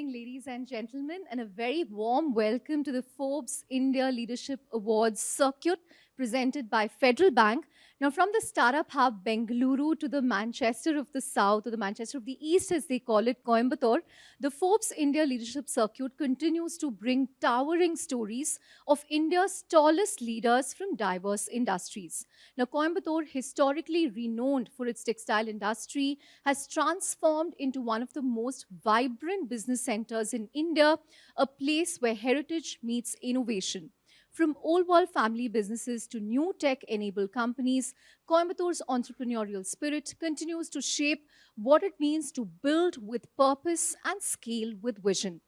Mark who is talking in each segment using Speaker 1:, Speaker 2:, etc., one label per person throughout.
Speaker 1: evening, ladies and gentlemen, and a very warm welcome to the Forbes India Leadership Awards circuit presented by Federal Bank. Now, from the startup hub Bengaluru to the Manchester of the South, or the Manchester of the East, as they call it, Coimbatore, the Forbes India Leadership Circuit continues to bring towering stories of India's tallest leaders from diverse industries. Now, Coimbatore, historically renowned for its textile industry, has transformed into one of the most vibrant business centers in India, a place where heritage meets innovation. From old world family businesses to new tech enabled companies, Coimbatore's entrepreneurial spirit continues to shape what it means to build with purpose and scale with vision.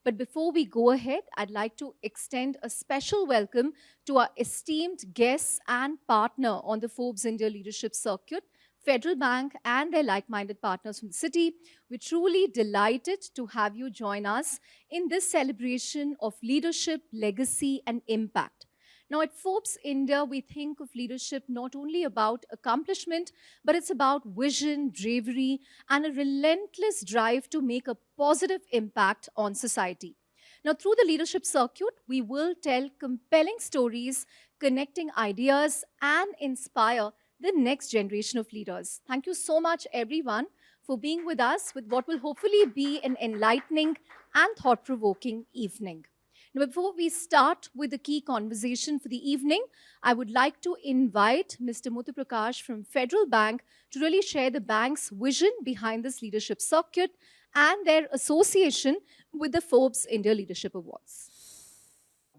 Speaker 1: But before we go ahead, I'd like to extend a special welcome to our esteemed guests and partner on the Forbes India Leadership Circuit, Federal Bank, and their like-minded partners from the city. We're truly delighted to have you join us in this celebration of leadership, legacy, and impact. Now, at Forbes India, we think of leadership not only about accomplishment, but it's about vision, bravery, and a relentless drive to make a positive impact on society. Now, through the leadership circuit, we will tell compelling stories, connecting ideas, and inspire the next generation of leaders. Thank you so much, everyone, for being with us with what will hopefully be an enlightening and thought-provoking evening. Now, before we start with the key conversation for the evening, I would like to invite Mr. Muthu Prakash from Federal Bank to really share the bank's vision behind this leadership circuit and their association with the Forbes India Leadership Awards.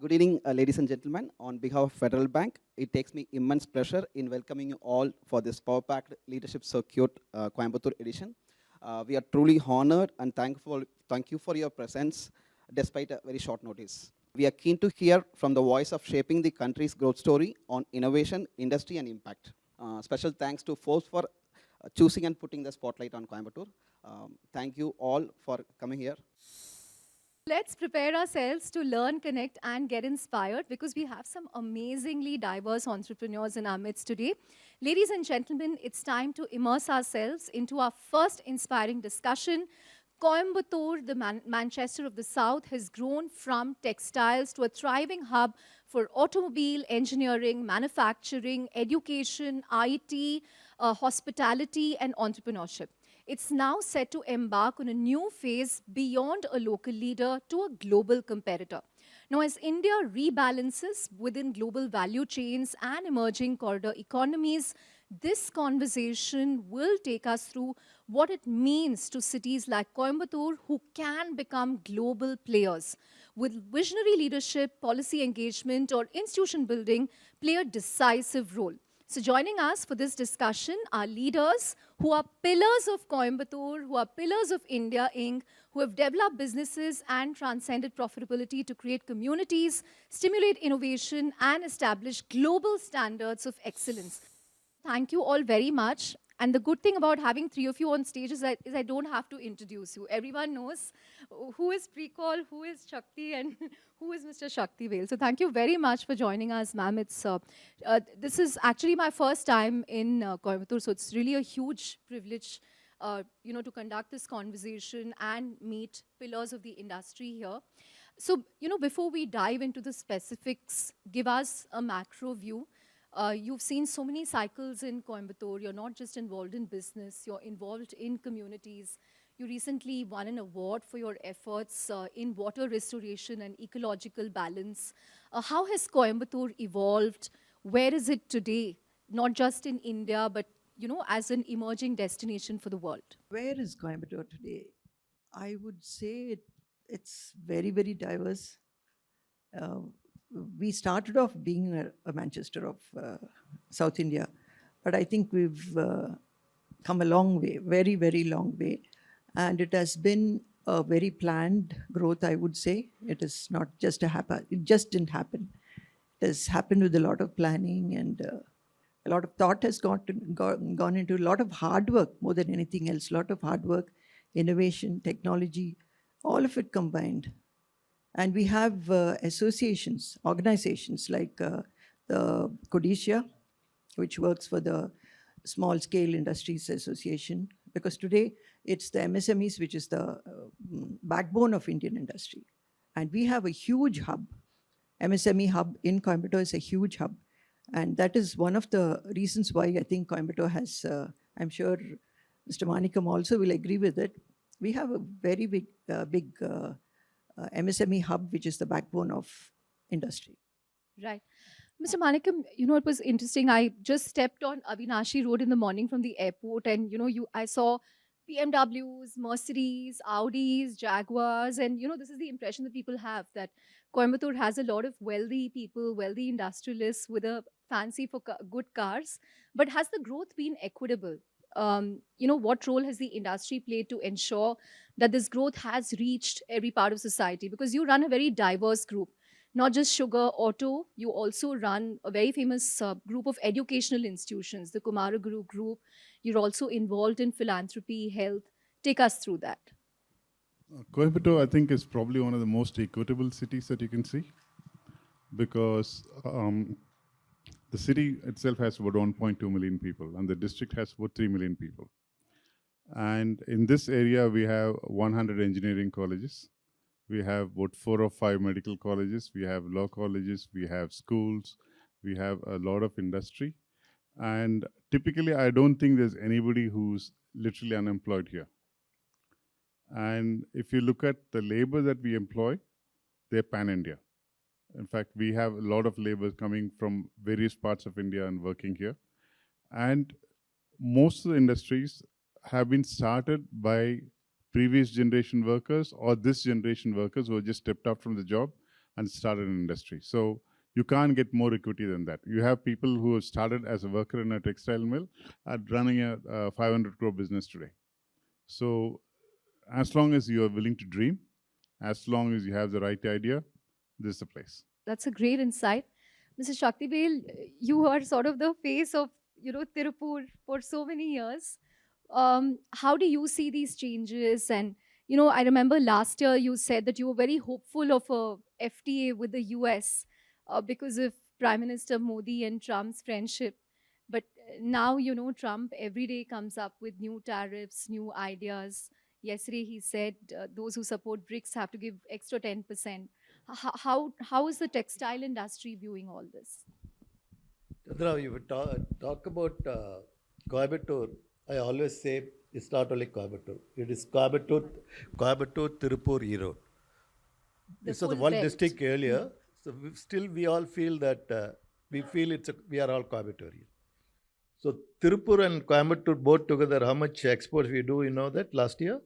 Speaker 2: Good evening, ladies and gentlemen. On behalf of Federal Bank, it takes me immense pleasure in welcoming you all for this power-packed Leadership Circuit Coimbatore edition. We are truly honored and thank you for your presence despite a very short notice. We are keen to hear from the voice of shaping the country's growth story on innovation, industry, and impact. Special thanks to Forbes for choosing and putting the spotlight on Coimbatore. Thank you all for coming here.
Speaker 1: Let's prepare ourselves to learn, connect, and get inspired because we have some amazingly diverse entrepreneurs in our midst today. Ladies and gentlemen, it's time to immerse ourselves into our first inspiring discussion. Coimbatore, the Manchester of the South, has grown from textiles to a thriving hub for automobile, engineering, manufacturing, education, IT, hospitality, and entrepreneurship. It's now set to embark on a new phase beyond a local leader to a global competitor. Now, as India rebalances within global value chains and emerging corridor economies, this conversation will take us through what it means to cities like Coimbatore who can become global players. With visionary leadership, policy engagement, or institution building play a decisive role. So joining us for this discussion are leaders who are pillars of Coimbatore, who are pillars of India Inc., who have developed businesses and transcended profitability to create communities, stimulate innovation, and establish global standards of excellence. Thank you all very much. And the good thing about having three of you on stage is I don't have to introduce you. Everyone knows who is Precall, who is Shakti, and who is Mr. Shakti Vale. So thank you very much for joining us, ma'am. This is actually my first time in Coimbatore, so it's really a huge privilege to conduct this conversation and meet pillars of the industry here. So, before we dive into the specifics, give us a macro view. You've seen so many cycles in Coimbatore. You're not just involved in business, you're involved in communities. You recently won an award for your efforts in water restoration and ecological balance. How has Coimbatore evolved? Where is it today? Not just in India, but as an emerging destination for the world.
Speaker 3: Where is Coimbatore today? I would say it's very, very diverse. We started off being a Manchester of South India, but I think we've come a long way, very, very long way. And it has been a very planned growth, I would say. It is not just it just didn't happen. It has happened with a lot of planning and a lot of thought has gone into a lot of hard work, more than anything else, a lot of hard work, innovation, technology, all of it combined. And we have associations, organizations like the Codicia, which works for the Small Scale Industries Association, because today it's the MSMEs which is the backbone of Indian industry. And we have a huge hub. MSME hub in Coimbatore is a huge hub. And that is one of the reasons why I think Coimbatore has, I'm sure Mr. Manikam also will agree with it. We have a very big MSME hub, which is the backbone of industry.
Speaker 1: Right. Mr. Manikam, it was interesting. I just stepped on Avinashi Road in the morning from the airport, and I saw BMWs, Mercedes, Audis, Jaguars, and this is the impression that people have, that Coimbatore has a lot of wealthy people, wealthy industrialists with a fancy for good cars. But has the growth been equitable? What role has the industry played to ensure that this growth has reached every part of society? Because you run a very diverse group, not just sugar, auto, you also run a very famous group of educational institutions, the Kumaraguru Group. You're also involved in philanthropy, health. Take us through that.
Speaker 4: Coimbatore, I think, is probably one of the most equitable cities that you can see, because the city itself has about 1.2 million people, and the district has about 3 million people. And in this area, we have 100 engineering colleges. We have about 4 or 5 medical colleges. We have law colleges. We have schools. We have a lot of industry. And typically, I don't think there's anybody who's literally unemployed here. And if you look at the labor that we employ, they're pan-India. In fact, we have a lot of labor coming from various parts of India and working here. And most of the industries have been started by previous generation workers or this generation workers who have just stepped up from the job and started an industry. So you can't get more equity than that. You have people who have started as a worker in a textile mill and running a 500 crore business today. So as long as you are willing to dream, as long as you have the right idea, this is the place.
Speaker 1: That's a great insight. Mr. Shaktivel, you are sort of the face of, Tirupur for so many years. How do you see these changes? And, I remember last year you said that you were very hopeful of a FTA with the US because of Prime Minister Modi and Trump's friendship. But now, Trump every day comes up with new tariffs, new ideas. Yesterday, he said those who support BRICS have to give extra 10%. How is the textile industry viewing all this?
Speaker 5: Chandra, you talk about Coimbatore. I always say it's not only Coimbatore. It is Coimbatore, Tirupur, Erode. This was the one district earlier. So we all feel that we are all Coimbatorian. So Tirupur and Coimbatore both together, how much exports we do, you know that last year?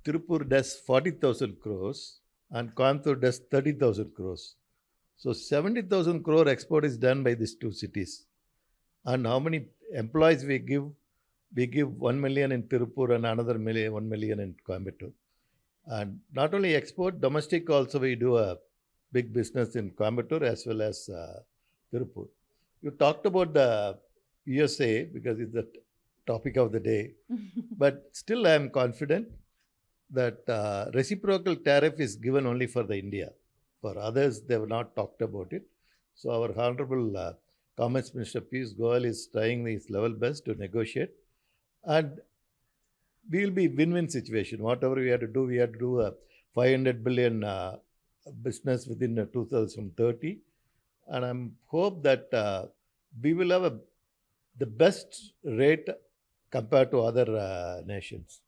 Speaker 5: Tirupur does 40,000 crores and Coimbatore does 30,000 crores. So 70,000 crore export is done by these two cities. And how many employees we give? We give 1 million in Tirupur and another 1 million in Coimbatore. And not only export, domestic also we do a big business in Coimbatore as well as Tirupur. You talked about the USA because it's the topic of the day. But still I am confident that reciprocal tariff is given only for the India. For others, they have not talked about it. So our Honorable Commerce Minister Piyush Goyal is trying his level best to negotiate. And we will be win-win situation. Whatever we have to do a 500 billion business within 2030. And I hope that we will have the best rate compared to other nations.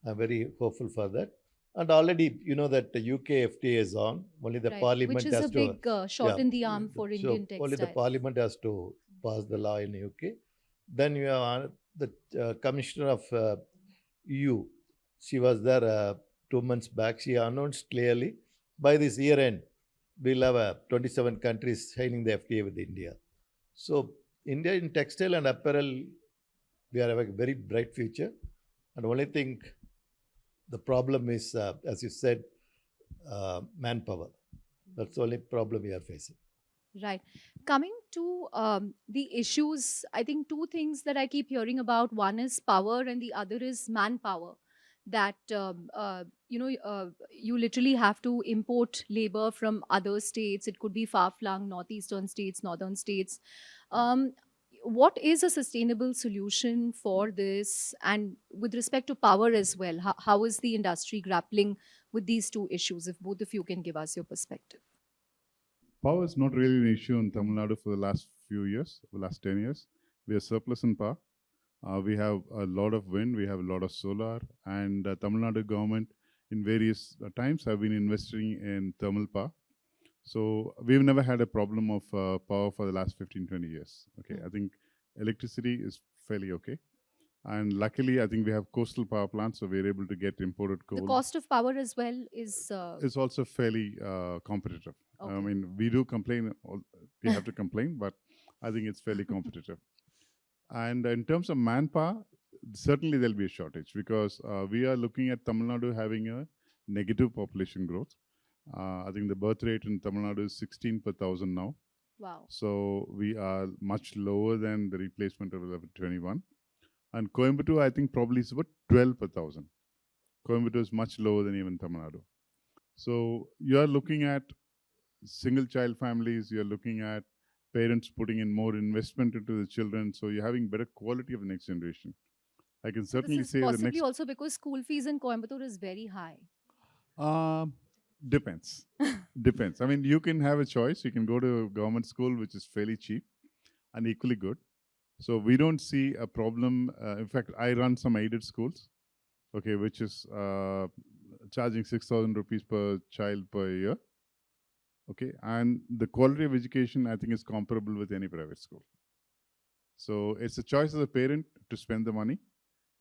Speaker 5: I'm very hopeful for that. And already, you know that the UK FTA is on. Only the Parliament
Speaker 1: which is
Speaker 5: has
Speaker 1: a big shot in the arm for Indian textiles.
Speaker 5: Only the Parliament has to pass the law in UK. Then you have the Commissioner of EU. She was there 2 months back. She announced clearly by this year end, we'll have 27 countries signing the FTA with India. So India in textile and apparel, we are having a very bright future. And only thing, the problem is, as you said, manpower. That's the only problem we are facing.
Speaker 1: Right. Coming to the issues, I think two things that I keep hearing about. One is power and the other is manpower. That, you literally have to import labor from other states. It could be far-flung northeastern states, northern states. what is a sustainable solution for this? And with respect to power as well, how is the industry grappling with these two issues? If both of you can give us your perspective.
Speaker 4: Power is not really an issue in Tamil Nadu for the last few years, the last 10 years. We are surplus in power. We have a lot of wind, we have a lot of solar, and Tamil Nadu government in various times have been investing in thermal power. So we've never had a problem of power for the last 15, 20 years. Okay, I think electricity is fairly okay. And luckily, I think we have coastal power plants, so we're able to get imported coal.
Speaker 1: The cost of power as well is
Speaker 4: It's also fairly competitive. I
Speaker 1: Okay.
Speaker 4: mean, we do complain, we have to complain, but I think it's fairly competitive. And in terms of manpower, certainly there'll be a shortage because we are looking at Tamil Nadu having a negative population growth. I think the birth rate in Tamil Nadu is 16 per thousand now.
Speaker 1: wow.
Speaker 4: So we are much lower than the replacement of 21. And Coimbatore, I think probably is about 12 per thousand. Coimbatore is much lower than even Tamil Nadu. So you are looking at single child families, you're looking at parents putting in more investment into the children, so you're having better quality of the next generation. I can
Speaker 1: So
Speaker 4: certainly
Speaker 1: this is
Speaker 4: say the
Speaker 1: possibly
Speaker 4: next
Speaker 1: also because school fees in Coimbatore is very high.
Speaker 4: Depends. Depends. I mean, you can have a choice. You can go to a government school, which is fairly cheap and equally good. So we don't see a problem. In fact, I run some aided schools, okay, which is charging 6,000 rupees per child per year. Okay, and the quality of education, I think, is comparable with any private school. So it's a choice of the parent to spend the money.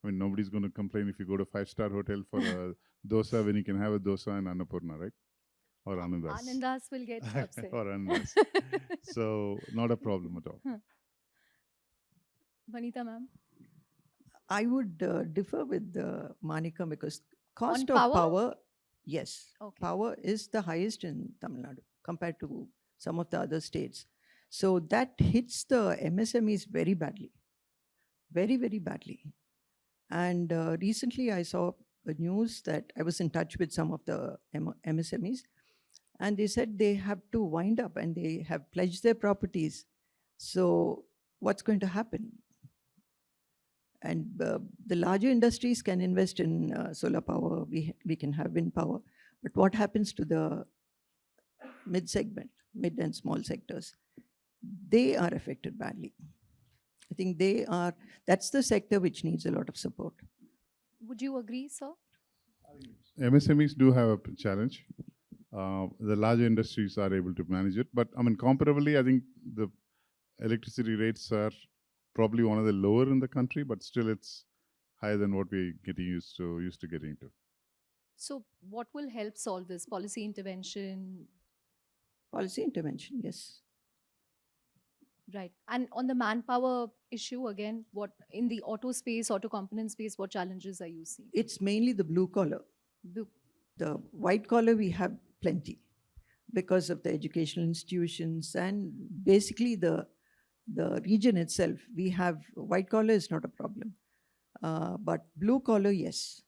Speaker 4: I mean, nobody's going to complain if you go to a 5-star hotel for a dosa when you can have a dosa in Annapurna, right? Or Anandas.
Speaker 1: Anandas will get upset.
Speaker 4: Or Anandas. So not a problem at all.
Speaker 1: Vanita ma'am.
Speaker 3: I would differ with Manika because cost
Speaker 1: On
Speaker 3: of
Speaker 1: power?
Speaker 3: power, yes,
Speaker 1: Okay.
Speaker 3: power is the highest in Tamil Nadu compared to some of the other states. So that hits the MSMEs very badly, very, very badly. And recently I saw a news that I was in touch with some of the MSMEs, and they said they have to wind up and they have pledged their properties. So what's going to happen? And the larger industries can invest in solar power, we can have wind power. But what happens to the mid segment, mid and small sectors? They are affected badly. I think that's the sector which needs a lot of support.
Speaker 1: Would you agree, sir?
Speaker 4: MSMEs do have a challenge. The larger industries are able to manage it. But I mean, comparably, I think the electricity rates are probably one of the lower in the country, but still it's higher than what we're getting used to getting to.
Speaker 1: So what will help solve this? Policy intervention?
Speaker 3: Policy intervention, yes.
Speaker 1: Right. And on the manpower issue, again, what in the auto space, auto component space, what challenges are you seeing?
Speaker 3: It's mainly the blue collar. The white collar, we have plenty because of the educational institutions and basically the region itself. We have white collar is not a problem, but blue collar, yes.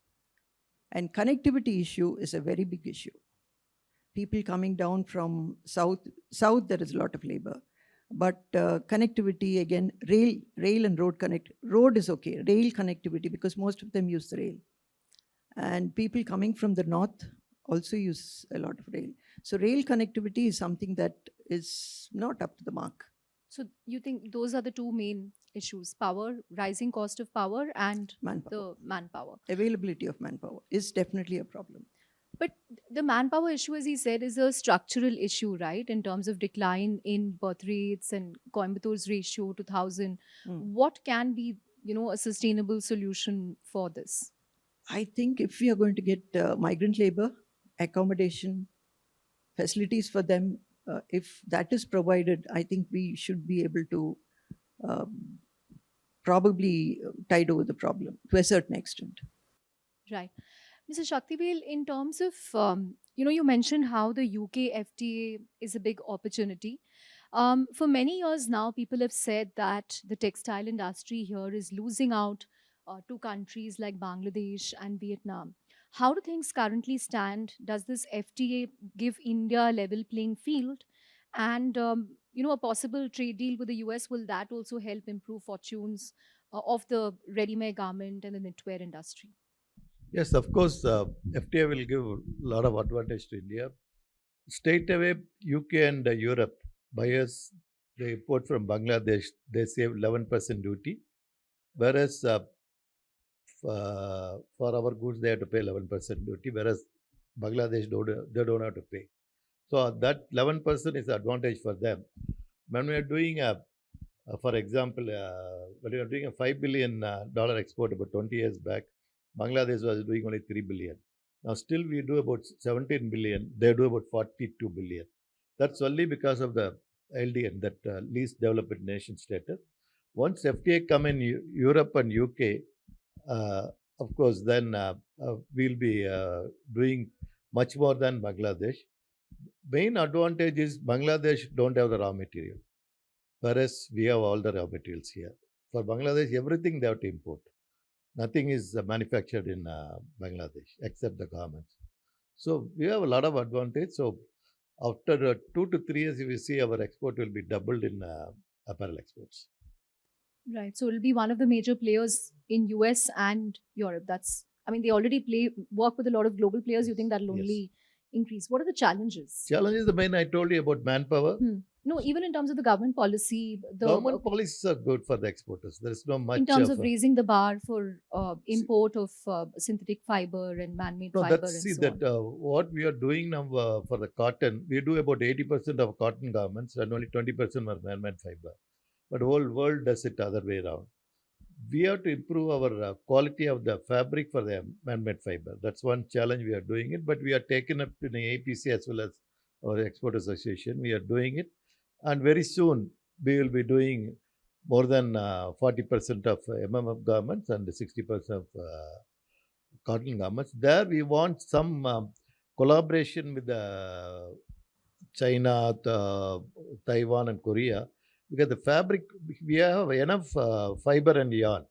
Speaker 3: And connectivity issue is a very big issue. People coming down from south, there is a lot of labor. But connectivity, again, rail and road road is okay. Rail connectivity, because most of them use the rail. And people coming from the north also use a lot of rail. So rail connectivity is something that is not up to the mark.
Speaker 1: So you think those are the two main issues: power, rising cost of power, and
Speaker 3: Manpower.
Speaker 1: the manpower.
Speaker 3: Availability of manpower is definitely a problem.
Speaker 1: But the manpower issue, as he said, is a structural issue, right? In terms of decline in birth rates and Coimbatore's ratio to 1,000. What can be, a sustainable solution for this?
Speaker 3: I think if we are going to get migrant labor, accommodation, facilities for them, if that is provided, I think we should be able to probably tide over the problem to a certain extent.
Speaker 1: Right. Mr. Shaktivel, in terms of, you mentioned how the UK FTA is a big opportunity. For many years now, people have said that the textile industry here is losing out to countries like Bangladesh and Vietnam. How do things currently stand? Does this FTA give India a level playing field? And, a possible trade deal with the US, will that also help improve fortunes of the ready-made garment and the knitwear industry?
Speaker 5: Yes, of course, FTA will give a lot of advantage to India. Straight away, UK and Europe buyers, they import from Bangladesh, they save 11% duty, whereas for our goods they have to pay 11% duty, whereas Bangladesh they don't have to pay. So that 11% is advantage for them. When we are doing for example, when we are doing a $5 billion export about 20 years back, Bangladesh was doing only 3 billion. Now still we do about 17 billion. They do about 42 billion. That's only because of the LDN, that least developed nation status. Once FTA come in Europe and UK, uh, of course, then we'll be doing much more than Bangladesh. Main advantage is Bangladesh don't have the raw material, whereas we have all the raw materials here. For Bangladesh, everything they have to import. Nothing is manufactured in Bangladesh except the garments. So we have a lot of advantage. So after 2 to 3 years, if you see, our export will be doubled in apparel exports.
Speaker 1: Right. So it'll be one of the major players in US and Europe. They already work with a lot of global players. You think that'll
Speaker 5: Yes.
Speaker 1: only increase? What are the challenges?
Speaker 5: Challenge is the main I told you about manpower.
Speaker 1: No, even in terms of the government policy,
Speaker 5: Government policies are good for the exporters. There is no much
Speaker 1: in terms of
Speaker 5: of
Speaker 1: raising the bar for import of synthetic fiber and man-made
Speaker 5: no,
Speaker 1: fiber
Speaker 5: that's
Speaker 1: and
Speaker 5: see
Speaker 1: so
Speaker 5: that
Speaker 1: on.
Speaker 5: what we are doing now for the cotton, we do about 80% of cotton garments and only 20% are man-made fiber. But the whole world does it other way around. We have to improve our quality of the fabric for the man-made fiber. That's one challenge we are doing it, but we are taken up in the APC as well as our Export Association. We are doing it, and very soon we will be doing more than 40% of MMF garments and 60% of cotton garments. There we want some collaboration with China, Taiwan, and Korea, because the fabric, we have enough fiber and yarn,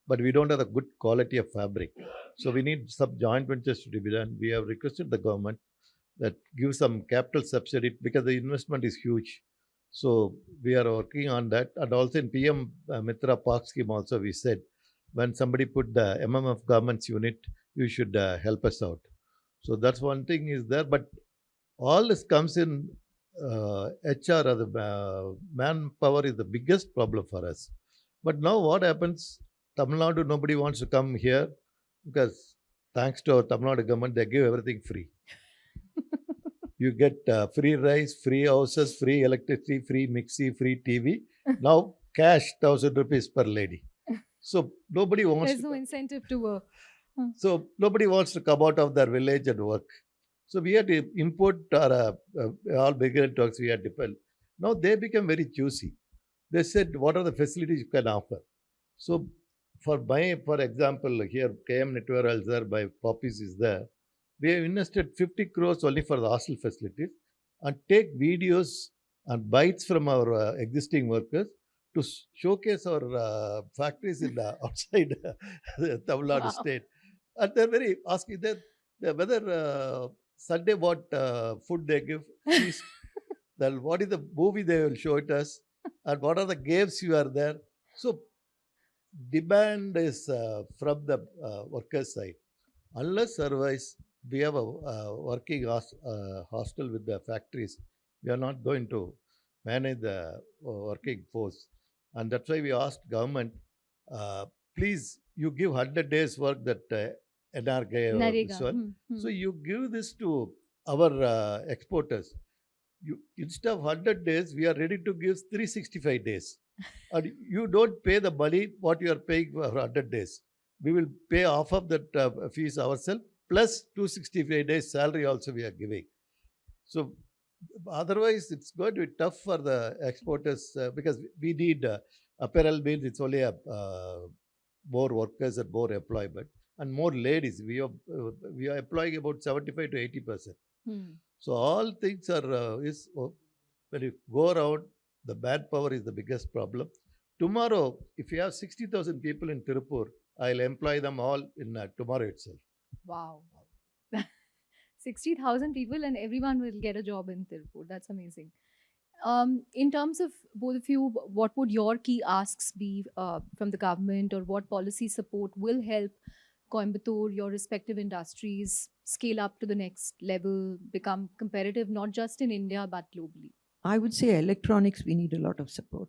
Speaker 5: but we don't have a good quality of fabric. So we need some joint ventures to be done. We have requested the government that give some capital subsidy because the investment is huge. So we are working on that. And also in PM Mitra Park scheme also we said, when somebody put the MMF garments unit, you should help us out. So that's one thing is there. But all this comes in HR or the manpower is the biggest problem for us. But now what happens? Tamil Nadu, nobody wants to come here because thanks to our Tamil Nadu government, they give everything free. You get free rice, free houses, free electricity, free mixie, free TV. Now cash 1,000 rupees per lady. So nobody wants.
Speaker 1: There's no incentive to work.
Speaker 5: So nobody wants to come out of their village and work. So we had to import our all migrant workers we had to depend. Now they become very choosy. They said, what are the facilities you can offer? So for example, here KM Knitwear there, by Poppies is there. We have invested 50 crores only for the hostel facilities and take videos and bites from our existing workers to showcase our factories in the outside Tamil Nadu state. And they're very asking whether Sunday what food they give, feast, then what is the movie they will show it us, and what are the games you are there. So demand is from the workers' side. Unless otherwise we have a working hostel with the factories, we are not going to manage the working force. And that's why we asked government, please, you give 100 days work that NRG or
Speaker 1: Narega.
Speaker 5: this one. So you give this to our exporters. Instead of 100 days, we are ready to give 365 days. And you don't pay the money what you are paying for 100 days. We will pay half of that fees ourselves, plus 265 days salary also we are giving. So otherwise, it's going to be tough for the exporters because we need apparel means it's only more workers and more employment and more ladies. We are employing about 75 to 80%. So all things are when you go around, the manpower is the biggest problem. Tomorrow, if you have 60,000 people in Tirupur, I'll employ them all in tomorrow itself.
Speaker 1: Wow. 60,000 people and everyone will get a job in Tirupur. That's amazing. In terms of both of you, what would your key asks be from the government, or what policy support will help Coimbatore, your respective industries, scale up to the next level, become competitive not just in India but globally?
Speaker 3: I would say electronics, we need a lot of support.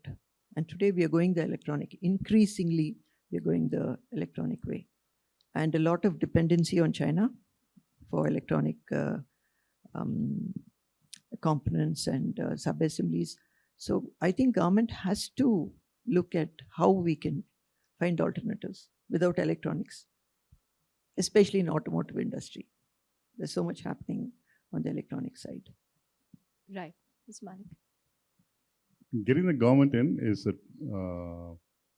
Speaker 3: And today we are going the electronic. Increasingly, we are going the electronic way. And a lot of dependency on China for electronic um, components and sub-assemblies. So I think government has to look at how we can find alternatives without electronics, especially in automotive industry. There's so much happening on the electronic side.
Speaker 1: Right. Ms. Manik.
Speaker 4: Getting the government in is a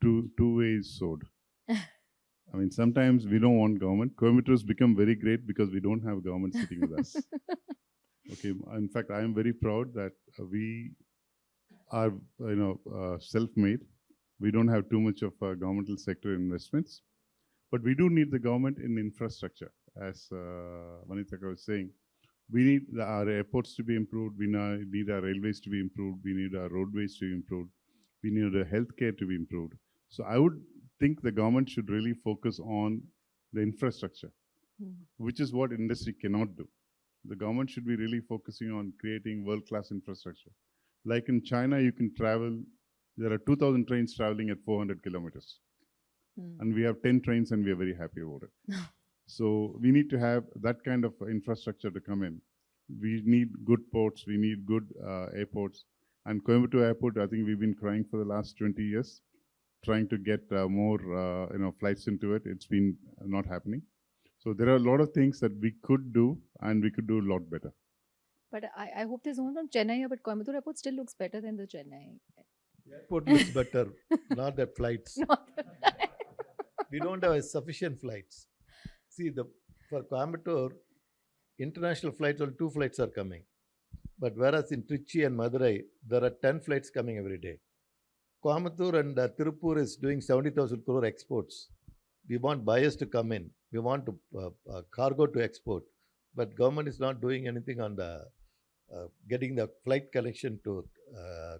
Speaker 4: two-way sword. I mean, sometimes we don't want government. Coimbatore has become very great because we don't have government sitting with us. Okay, in fact, I am very proud that we are, self-made. We don't have too much of governmental sector investments, but we do need the government in infrastructure. As Vanitaka was saying, we need our airports to be improved. We need our railways to be improved. We need our roadways to be improved. We need our healthcare to be improved. So I would think the government should really focus on the infrastructure, which is what industry cannot do. The government should be really focusing on creating world-class infrastructure. Like in China, you can travel, there are 2,000 trains traveling at 400 kilometers. And we have 10 trains and we are very happy about it. So we need to have that kind of infrastructure to come in. We need good ports, we need good airports. And Coimbatore Airport, I think we've been crying for the last 20 years, trying to get more flights into it. It's been not happening. So there are a lot of things that we could do, and we could do a lot better.
Speaker 1: But I hope there's no one from Chennai, but Coimbatore Airport still looks better than the Chennai.
Speaker 5: Airport looks better, not the flights.
Speaker 1: Not the-
Speaker 5: We don't have sufficient flights. See, for Coimbatore, international flights, only 2 flights are coming. But whereas in Trichy and Madurai, there are 10 flights coming every day. Coimbatore and Tirupur is doing 70,000 crore exports. We want buyers to come in. We want cargo to export. But government is not doing anything on the getting the flight connection to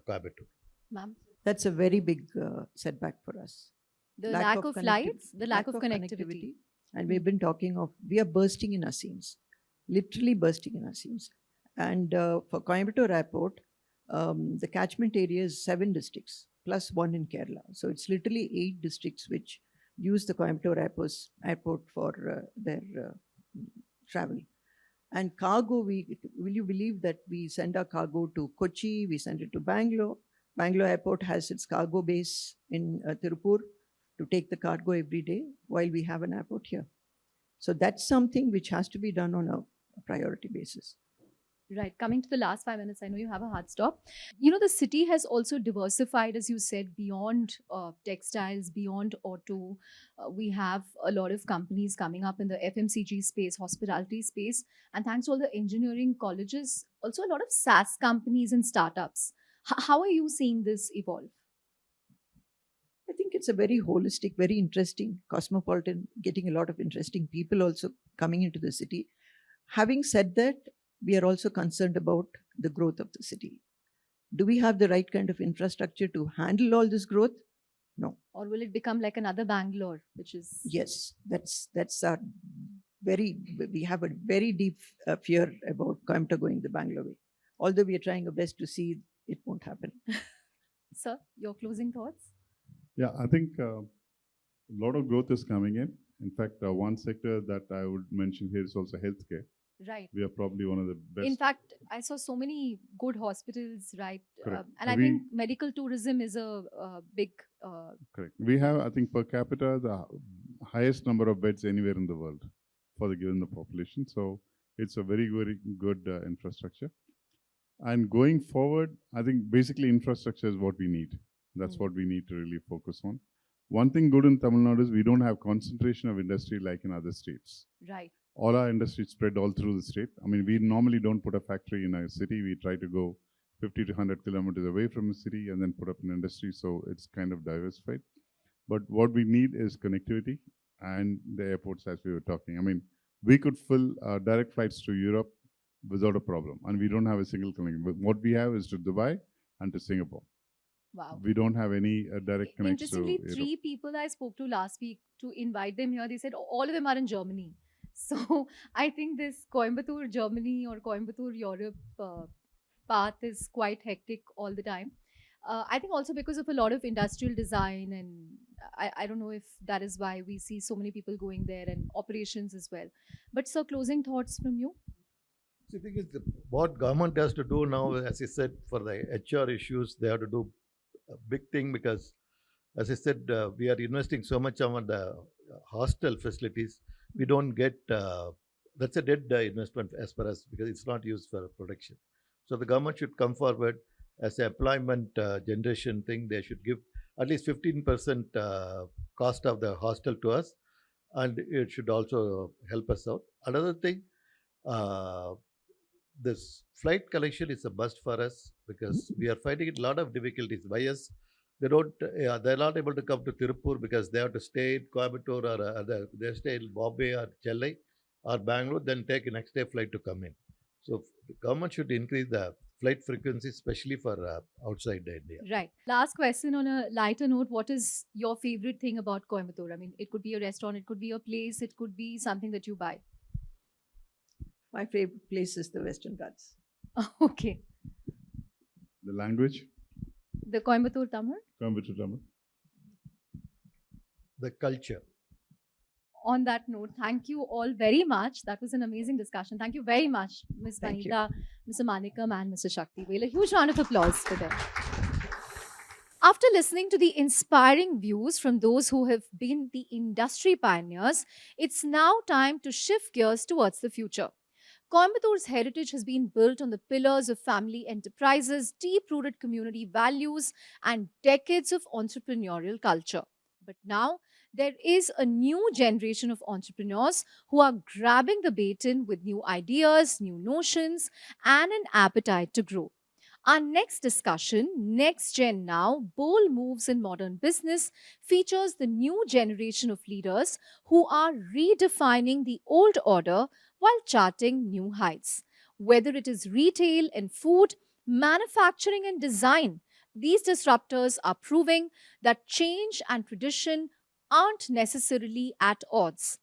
Speaker 5: Coimbatore.
Speaker 1: Ma'am,
Speaker 3: That's a very big setback for us.
Speaker 1: the lack of flights, the lack of connectivity.
Speaker 3: And we've been talking of, we are bursting in our seams, literally bursting in our seams. And for Coimbatore Airport, the catchment area is 7 districts, plus 1 in Kerala. So it's literally 8 districts which use the Coimbatore airport for their travel. And cargo, will you believe that we send our cargo to Kochi, we send it to Bangalore. Bangalore Airport has its cargo base in Tirupur to take the cargo every day, while we have an airport here. So that's something which has to be done on a priority basis.
Speaker 1: Right. Coming to the last 5 minutes, I know you have a hard stop. You know, the city has also diversified, as you said, beyond textiles, beyond auto. We have a lot of companies coming up in the FMCG space, hospitality space. And thanks to all the engineering colleges, also a lot of SaaS companies and startups. How are you seeing this evolve?
Speaker 3: I think it's a very holistic, very interesting, cosmopolitan, getting a lot of interesting people also coming into the city. Having said that, we are also concerned about the growth of the city. Do we have the right kind of infrastructure to handle all this growth? No.
Speaker 1: Or will it become like another Bangalore, which is...
Speaker 3: Yes, that's our we have a very deep fear about Coimbatore going the Bangalore way. Although we are trying our best to see it won't happen.
Speaker 1: Sir, your closing thoughts?
Speaker 4: Yeah, I think a lot of growth is coming in. In fact, one sector that I would mention here is also healthcare.
Speaker 1: Right.
Speaker 4: We are probably one of the best.
Speaker 1: In fact, I saw so many good hospitals, right?
Speaker 4: Correct.
Speaker 1: And I think medical tourism is a big...
Speaker 4: Correct. We have, I think, per capita, the highest number of beds anywhere in the world for the given the population. So it's a very, very good infrastructure. And going forward, I think basically infrastructure is what we need. That's what we need to really focus on. One thing good in Tamil Nadu is we don't have concentration of industry like in other states.
Speaker 1: Right.
Speaker 4: All our industry is spread all through the state. I mean, we normally don't put a factory in a city. We try to go 50 to 100 kilometers away from the city and then put up an industry. So it's kind of diversified. But what we need is connectivity and the airports, as we were talking. I mean, we could fill direct flights to Europe without a problem. And we don't have a single connection. But what we have is to Dubai, and to Singapore.
Speaker 1: Wow.
Speaker 4: We don't have any direct connects to
Speaker 1: Interestingly,
Speaker 4: Europe.
Speaker 1: 3 people I spoke to last week to invite them here, they said all of them are in Germany. So I think this Coimbatore, Germany or Coimbatore, Europe path is quite hectic all the time. I think also because of a lot of industrial design, and I don't know if that is why we see so many people going there and operations as well. But sir, closing thoughts from you?
Speaker 5: So the thing is, what government has to do now, as I said, for the HR issues, they have to do a big thing because, as I said, we are investing so much on the hostel facilities. We don't get that's a dead investment as far as because it's not used for production. So the government should come forward as an employment generation thing. They should give at least 15% cost of the hostel to us, and it should also help us out. Another thing. Uh, this flight collection is a must for us because we are finding a lot of difficulties. Why is they don't they're not able to come to Tirupur because they have to stay in Coimbatore or they stay in Bombay or Chennai or Bangalore, then take a next day flight to come in. So the government should increase the flight frequency, especially for outside India.
Speaker 1: Right. Last question on a lighter note. What is your favorite thing about Coimbatore? I mean, it could be a restaurant, it could be a place, it could be something that you buy.
Speaker 3: My favorite place is the Western Ghats.
Speaker 1: Okay.
Speaker 4: The language,
Speaker 1: The Coimbatore Tamil?
Speaker 4: Coimbatore Tamil.
Speaker 5: The culture.
Speaker 1: On that note, thank you all very much. That was an amazing discussion. Thank you very much, Ms.
Speaker 3: Thank you.
Speaker 1: Vanita, Mr. Manikam, and Mr. Shakti. A huge round of applause for them. After listening to the inspiring views from those who have been the industry pioneers, it's now time to shift gears towards the future. Coimbatore's heritage has been built on the pillars of family enterprises, deep-rooted community values, and decades of entrepreneurial culture. But now, there is a new generation of entrepreneurs who are grabbing the baton with new ideas, new notions, and an appetite to grow. Our next discussion, Next Gen Now, Bold Moves in Modern Business, features the new generation of leaders who are redefining the old order while charting new heights. Whether it is retail and food, manufacturing and design, these disruptors are proving that change and tradition aren't necessarily at odds.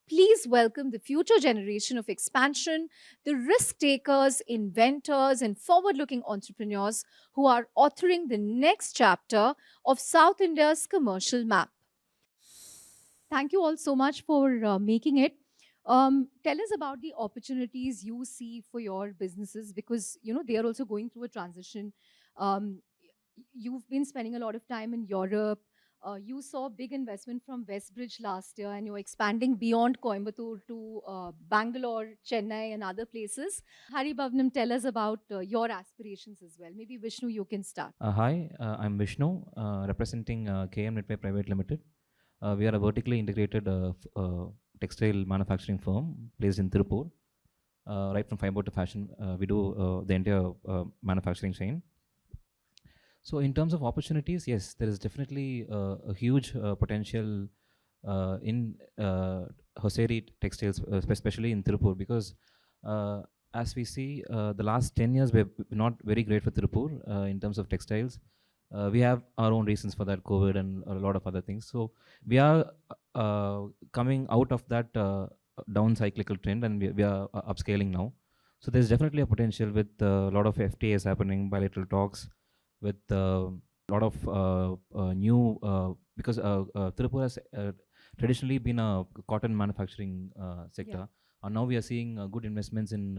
Speaker 1: Please welcome the future generation of expansion, the risk takers, inventors, and forward looking entrepreneurs who are authoring the next chapter of South India's commercial map. Thank you all so much for making it. Tell us about the opportunities you see for your businesses because they are also going through a transition. Um, you've been spending a lot of time in Europe. You saw big investment from Westbridge last year, and you're expanding beyond Coimbatore to Bangalore, Chennai, and other places. Hari Bhavnam, tell us about your aspirations as well. Maybe Vishnu, you can start.
Speaker 6: Hi, I'm Vishnu, representing KM Netway Private Limited. We are a vertically integrated textile manufacturing firm based in Tirupur. Right from fiber to fashion, we do the entire manufacturing chain. So in terms of opportunities, yes, there is definitely a huge potential in hosiery textiles, especially in Tirupur, because as we see, the last 10 years we're not very great for Tirupur in terms of textiles. We have our own reasons for that, COVID and a lot of other things. So we are coming out of that down cyclical trend, and we are upscaling now. So there's definitely a potential with a lot of FTAs happening, bilateral talks, with a lot of new, because Tirupur has traditionally been a cotton manufacturing sector.
Speaker 1: Yeah.
Speaker 6: And now we are seeing good investments in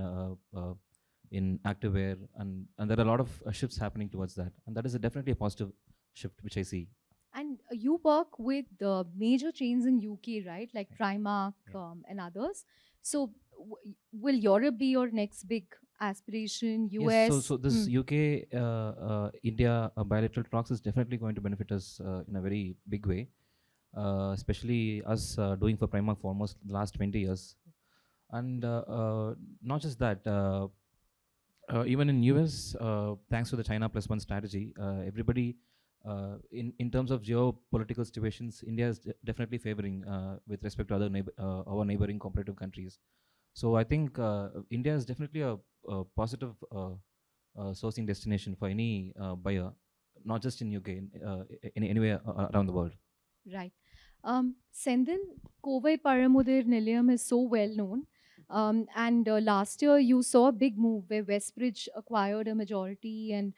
Speaker 6: activewear, and there are a lot of shifts happening towards that. And that is definitely a positive shift, which I see.
Speaker 1: And you work with the major chains in UK, right? Like Primark and others. So will Europe be your next big aspiration? US?
Speaker 6: Yes, so this UK India bilateral talks is definitely going to benefit us in a very big way, especially us doing for Primark for almost the last 20 years. And not just that, even in US, thanks to the China Plus One strategy, everybody, in terms of geopolitical situations, India is definitely favoring with respect to other our neighboring competitive countries. So I think India is definitely a positive sourcing destination for any buyer, not just in UK, in anywhere around the world.
Speaker 1: Right. Sendil, Kovai Paramudir Nilayam is so well known. And last year you saw a big move where Westbridge acquired a majority, and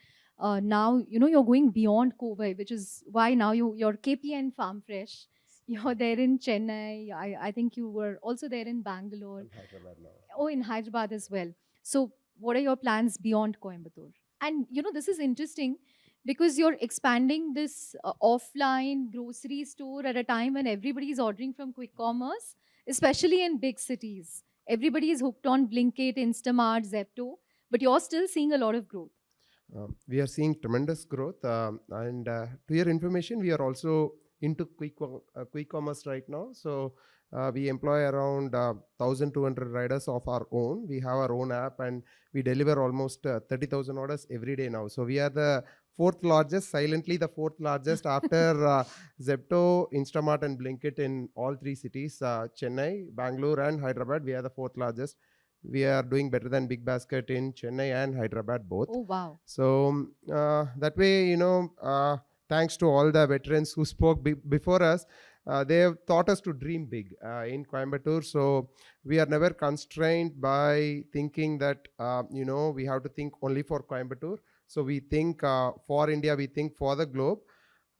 Speaker 1: now you're going beyond Kovai, which is why now you're KPN Farm Fresh. You're there in Chennai. I think you were also there in Bangalore.
Speaker 5: In Hyderabad now.
Speaker 1: Oh, in Hyderabad as well. So, what are your plans beyond Coimbatore? And this is interesting because you're expanding this offline grocery store at a time when everybody is ordering from quick commerce, especially in big cities. Everybody is hooked on Blinkit, Instamart, Zepto, but you're still seeing a lot of growth.
Speaker 7: We are seeing tremendous growth. And to your information, we are also into quick commerce right now. So we employ around 1,200 riders of our own. We have our own app and we deliver almost 30,000 orders every day now. So we are the fourth largest, silently the fourth largest after Zepto, Instamart and Blinkit in all three cities, Chennai, Bangalore and Hyderabad. We are the fourth largest. We are doing better than Big Basket in Chennai and Hyderabad both.
Speaker 1: Oh, wow.
Speaker 7: So that way, thanks to all the veterans who spoke before us, they have taught us to dream big in Coimbatore. So we are never constrained by thinking that, we have to think only for Coimbatore. So we think for India, we think for the globe.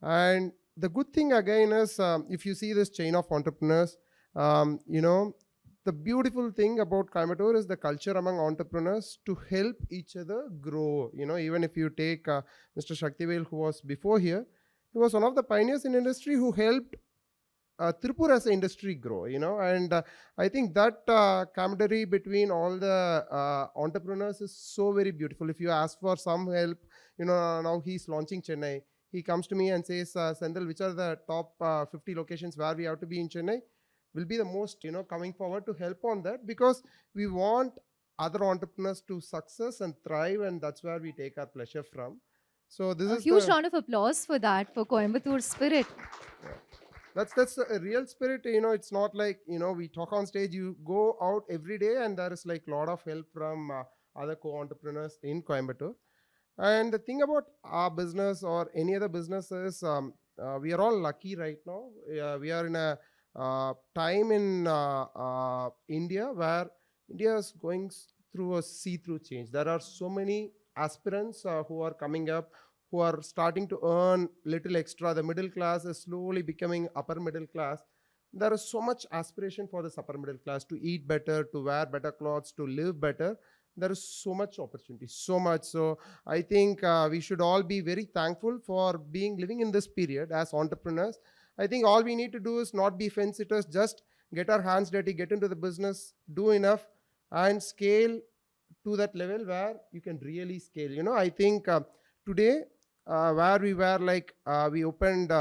Speaker 7: And the good thing again is, if you see this chain of entrepreneurs, the beautiful thing about Coimbatore is the culture among entrepreneurs to help each other grow. Even if you take Mr. Shaktivel, who was before here, he was one of the pioneers in industry who helped Tirupur as an industry grow, and I think that camaraderie between all the entrepreneurs is so very beautiful. If you ask for some help, now he's launching Chennai. He comes to me and says, Sendil, which are the top 50 locations where we have to be in Chennai? Will be the most, coming forward to help on that, because we want other entrepreneurs to success and thrive, and that's where we take our pleasure from. So this is
Speaker 1: a huge round of applause for that, for Coimbatore spirit.
Speaker 7: Yeah. That's a real spirit. It's not like, we talk on stage, you go out every day and there is like a lot of help from other co-entrepreneurs in Coimbatore. And the thing about our business or any other business is we are all lucky right now. We are in a time in India where India is going through a see-through change. There are so many aspirants who are coming up, who are starting to earn little extra. The middle class is slowly becoming upper middle class. There is so much aspiration for this upper middle class to eat better, to wear better clothes, to live better. There is so much opportunity, so much. So I think we should all be very thankful for living in this period as entrepreneurs. I think all we need to do is not be fence sitters, just get our hands dirty, get into the business, do enough, and scale to that level where you can really scale. I think today, where we were we opened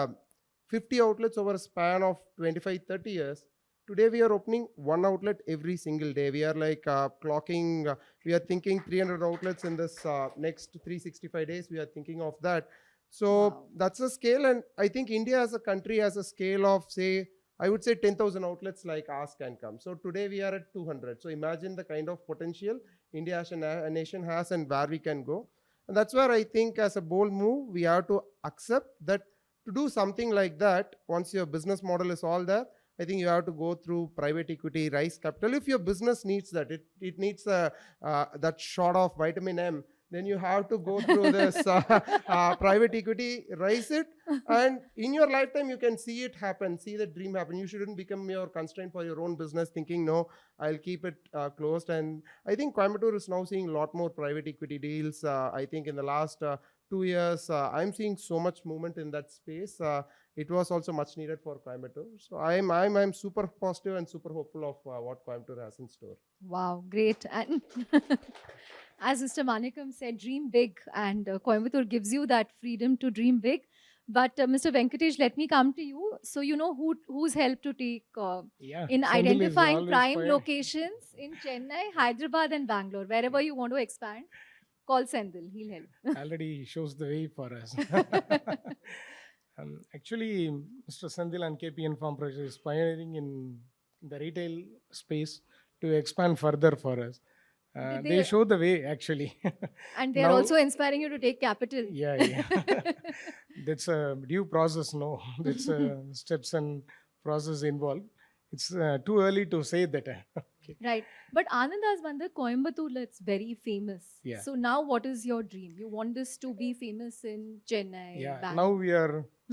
Speaker 7: 50 outlets over a span of 25-30 years. Today we are opening one outlet every single day. We are clocking, we are thinking 300 outlets in this next 365 days. We are thinking of that. So wow, that's a scale. And I think India as a country has a scale of, say, I would say 10,000 outlets like ours can come. So today we are at 200. So imagine the kind of potential India as a nation has and where we can go. And that's where I think as a bold move, we have to accept that to do something like that, once your business model is all there, I think you have to go through private equity, raise capital. If your business needs that, it needs that shot of vitamin M, then you have to go through this private equity, raise it, and in your lifetime you can see it happen, see the dream happen. You shouldn't become your constraint for your own business thinking, no, I'll keep it closed. And I think Coimbatore is now seeing a lot more private equity deals. I think in the last 2 years, I'm seeing so much movement in that space. It was also much needed for Coimbatore. So I'm super positive and super hopeful of what Coimbatore has in store.
Speaker 1: Wow, great. And as Mr. Manikam said, dream big, and Coimbatore gives you that freedom to dream big. But Mr. Venkatesh, let me come to you. So you know who's helped to take in
Speaker 8: Sendil
Speaker 1: identifying prime locations in Chennai, Hyderabad and Bangalore. Wherever you want to expand, call Sendil, he'll help.
Speaker 8: Already shows the way for us. Actually, Mr. Sendil and KPN Farm Project is pioneering in the retail space to expand further for us.
Speaker 1: Did
Speaker 8: They show the way actually.
Speaker 1: And they're
Speaker 8: Now-
Speaker 1: also inspiring you to take capital.
Speaker 8: Yeah. That's a due process, no? That's steps and process involved. It's too early to say that. Okay.
Speaker 1: Right. But Ananda's Bandar, Coimbatore, it's very famous.
Speaker 8: Yeah.
Speaker 1: So now what is your dream? You want this to be famous in Chennai?
Speaker 8: Yeah, now
Speaker 1: Bangalore?
Speaker 8: we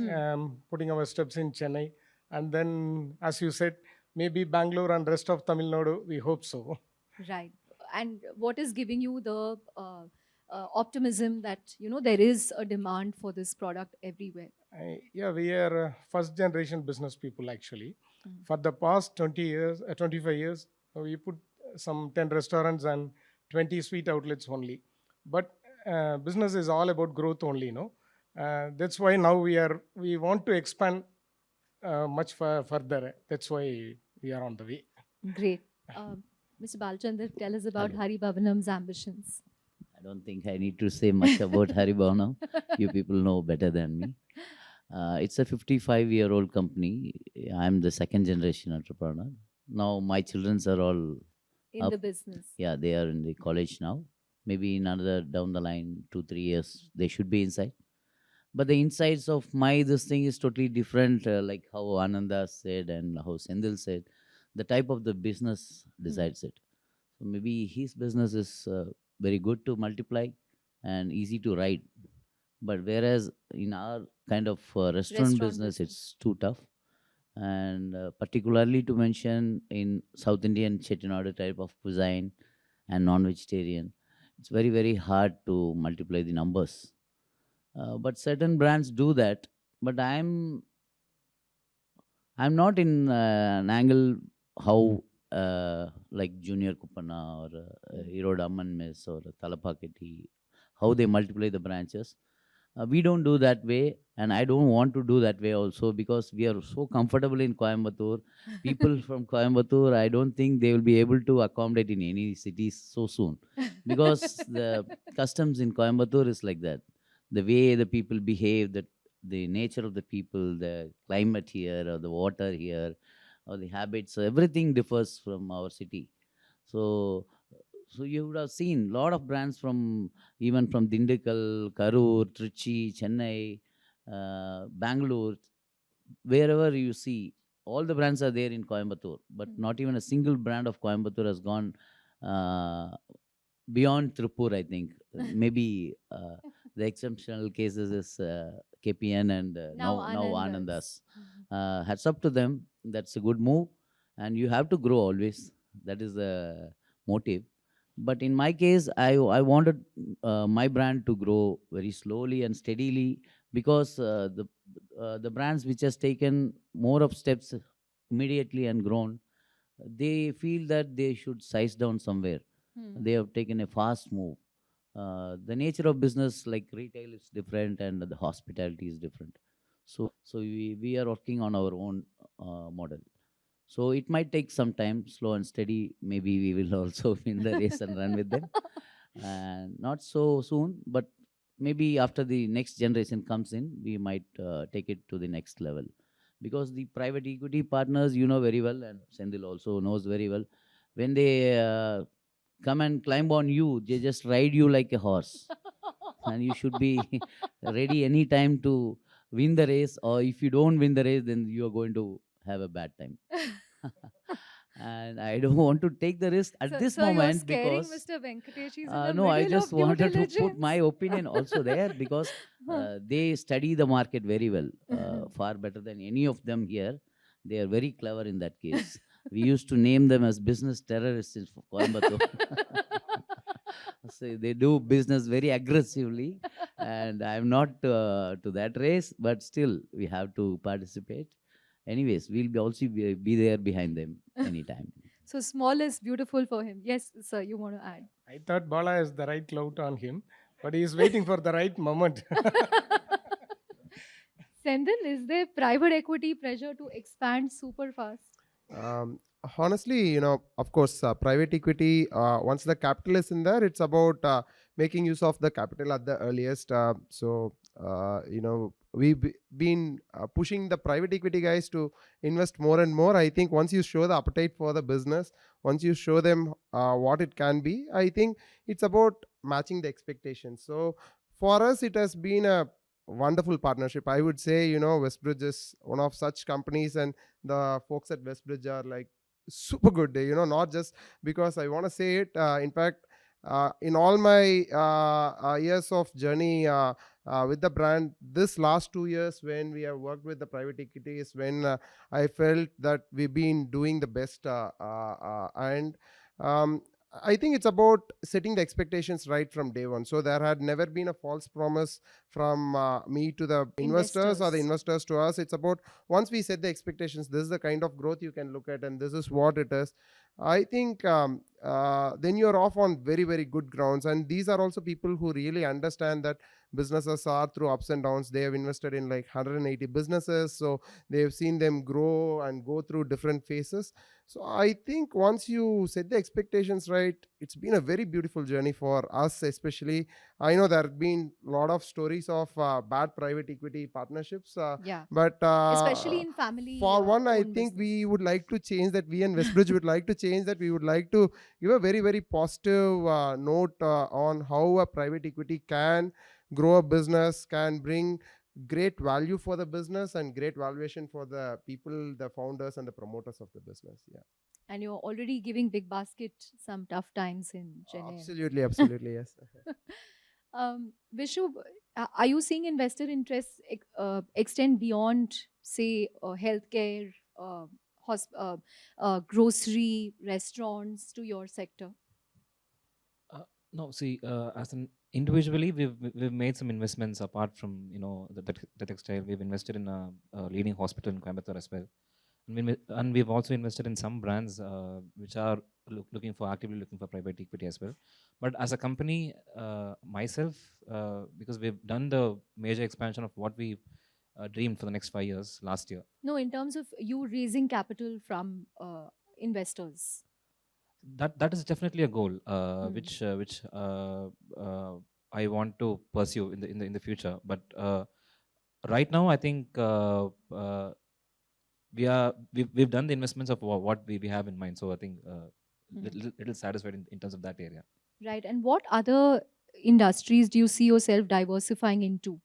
Speaker 8: are putting our steps in Chennai. And then, as you said, maybe Bangalore and rest of Tamil Nadu, we hope so.
Speaker 1: Right. And what is giving you the optimism that, there is a demand for this product everywhere?
Speaker 8: Yeah, we are first generation business people actually. For the past 20 years, 25 years, we put some 10 restaurants and 20 sweet outlets only. But business is all about growth only, no? That's why now we want to expand much further. That's why we are on the way.
Speaker 1: Great. Mr. Balchandar, tell us about Hari Bhavanam's ambitions.
Speaker 9: I don't think I need to say much about Haribhavanam. You people know better than me. It's a 55-year-old company. I'm the second generation entrepreneur. Now my children are all
Speaker 1: In
Speaker 9: up.
Speaker 1: the business.
Speaker 9: Yeah, they are in the college now. Maybe in another down the line, 2-3 years, they should be inside. But the insights of this thing is totally different, like how Ananda said and how Sendil said. The type of the business decides it. So maybe his business is very good to multiply and easy to ride. But whereas in our kind of restaurant business, it's too tough. And particularly to mention in South Indian Chettinad type of cuisine and non-vegetarian, it's very, very hard to multiply the numbers. But certain brands do that. But I'm not in an angle how like Junior Kupana or Erode Amman Mess or Talapaketi, how they multiply the branches. We don't do that way, and I don't want to do that way also, because we are so comfortable in Coimbatore. People from Coimbatore, I don't think they will be able to accommodate in any cities so soon, because the customs in Coimbatore is like that. The way the people behave, the nature of the people, the climate here, or the water here, or the habits, everything differs from our city. So you would have seen a lot of brands even from Dindikal, Karur, Trichy, Chennai, Bangalore, wherever you see, all the brands are there in Coimbatore, but not even a single brand of Coimbatore has gone beyond Tripur, I think. Maybe the exceptional cases is KPN and now Anandas. Hats up to them. That's a good move. And you have to grow always. That is the motive. But in my case, I wanted my brand to grow very slowly and steadily, because the brands which has taken more of steps immediately and grown, they feel that they should size down somewhere. They have taken a fast move. The nature of business, like retail, is different, and the hospitality is different. So we are working on our own model. So it might take some time, slow and steady. Maybe we will also win the race and run with them. And not so soon, but maybe after the next generation comes in, we might take it to the next level. Because the private equity partners, you know very well, and Sendil also knows very well, when they come and climb on you, they just ride you like a horse. And you should be ready any time to win the race, or if you don't win the race, then you are going to have a bad time. And I don't want to take the risk at this moment,
Speaker 1: you're scaring
Speaker 9: because
Speaker 1: Mr. Venkatesh. He's in the
Speaker 9: no, I
Speaker 1: middle
Speaker 9: just
Speaker 1: of due
Speaker 9: wanted to put
Speaker 1: diligence.
Speaker 9: my opinion also there, because they study the market very well, far better than any of them here. They are very clever in that case. We used to name them as business terrorists in Coimbatore. So they do business very aggressively, and I'm not to that race, but still we have to participate. Anyways, we'll be there behind them anytime.
Speaker 1: So small is beautiful for him. Yes, sir, you want to add?
Speaker 8: I thought Bala has the right clout on him, but he is waiting for the right moment.
Speaker 1: Sendil, is there private equity pressure to expand super fast?
Speaker 7: Honestly, of course, private equity, once the capital is in there, it's about making use of the capital at the earliest. we've been pushing the private equity guys to invest more and more. I think once you show the appetite for the business, once you show them what it can be, I think it's about matching the expectations. So for us, it has been a wonderful partnership. I would say, Westbridge is one of such companies, and the folks at Westbridge are like super good. Not just because I want to say it. In fact, in all my years of journey with the brand, this last 2 years when we have worked with the private equities, when I felt that we've been doing the best, and um, I think it's about setting the expectations right from day one. So there had never been a false promise from me to the investors or the investors to us. It's about, once we set the expectations, this is the kind of growth you can look at, and this is what it is. I think then you're off on very, very good grounds. And these are also people who really understand that businesses are through ups and downs. They have invested in like 180 businesses, so they've seen them grow and go through different phases. So I think once you set the expectations right, it's been a very beautiful journey for us, especially. I know there have been a lot of stories of bad private equity partnerships,
Speaker 1: Yeah.
Speaker 7: but
Speaker 1: Especially in family.
Speaker 7: for one, I
Speaker 1: owned
Speaker 7: think we
Speaker 1: businesses.
Speaker 7: would like to change that. We and Westbridge would like to change that. We would like to give a very, very positive note on how a private equity can grow a business, can bring great value for the business and great valuation for the people, the founders and the promoters of the business. Yeah.
Speaker 1: And you're already giving Big Basket some tough times in Chennai.
Speaker 7: Absolutely, absolutely, yes.
Speaker 1: Vishu, are you seeing investor interest extend beyond, say, healthcare, grocery, restaurants to your sector?
Speaker 6: No, see, as an individually, we've made some investments apart from the textile. We've invested in a leading hospital in Coimbatore as well, and we've also invested in some brands which are actively looking for private equity as well. But as a company, myself, because we've done the major expansion of what we dreamed for the next 5 years last year.
Speaker 1: No, in terms of you raising capital from investors.
Speaker 6: That is definitely a goal, which I want to pursue in the future. But right now, I think we've done the investments of what we have in mind. So I think little satisfied in terms of that area.
Speaker 1: Right. And what other industries do you see yourself diversifying into?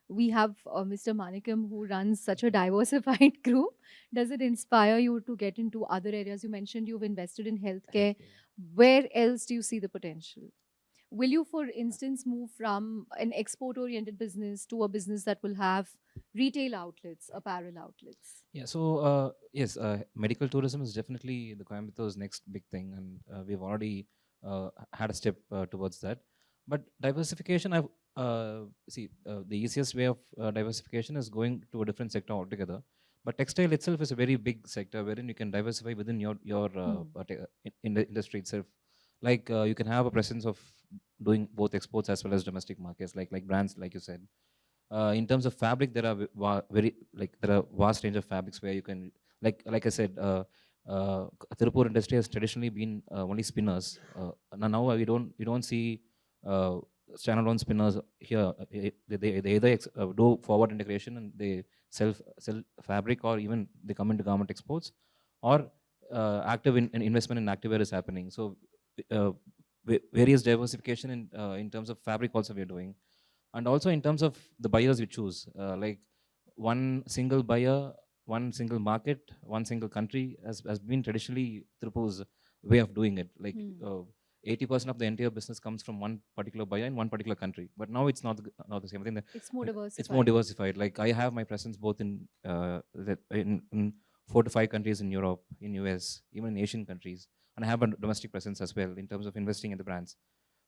Speaker 1: We have Mr. Manikam, who runs such a diversified group. Does it inspire you to get into other areas? You mentioned you've invested in healthcare. Where else do you see the potential? Will you, for instance, move from an export-oriented business to a business that will have retail outlets, apparel outlets?
Speaker 6: Yeah, so yes, medical tourism is definitely the Coimbatore's next big thing, and we've already had a step towards that. But diversification, the easiest way of diversification is going to a different sector altogether. But textile itself is a very big sector wherein you can diversify within your in the industry itself. Like you can have a presence of doing both exports as well as domestic markets, like brands, like you said. In terms of fabric, there are there are vast range of fabrics where you can, like I said, Tirupur industry has traditionally been only spinners. Now we don't see standalone spinners here. They either do forward integration and they sell fabric, or even they come into garment exports, or active investment in activewear is happening. So various diversification in terms of fabric also we are doing. And also in terms of the buyers we choose, like one single buyer, one single market, one single country has been traditionally Tripur's way of doing it. Like 80% of the entire business comes from one particular buyer in one particular country. But now it's not the same. I think
Speaker 1: it's more diversified.
Speaker 6: It's more diversified. Like I have my presence both in 4 to 5 countries in Europe, in US, even in Asian countries. And I have a domestic presence as well in terms of investing in the brands.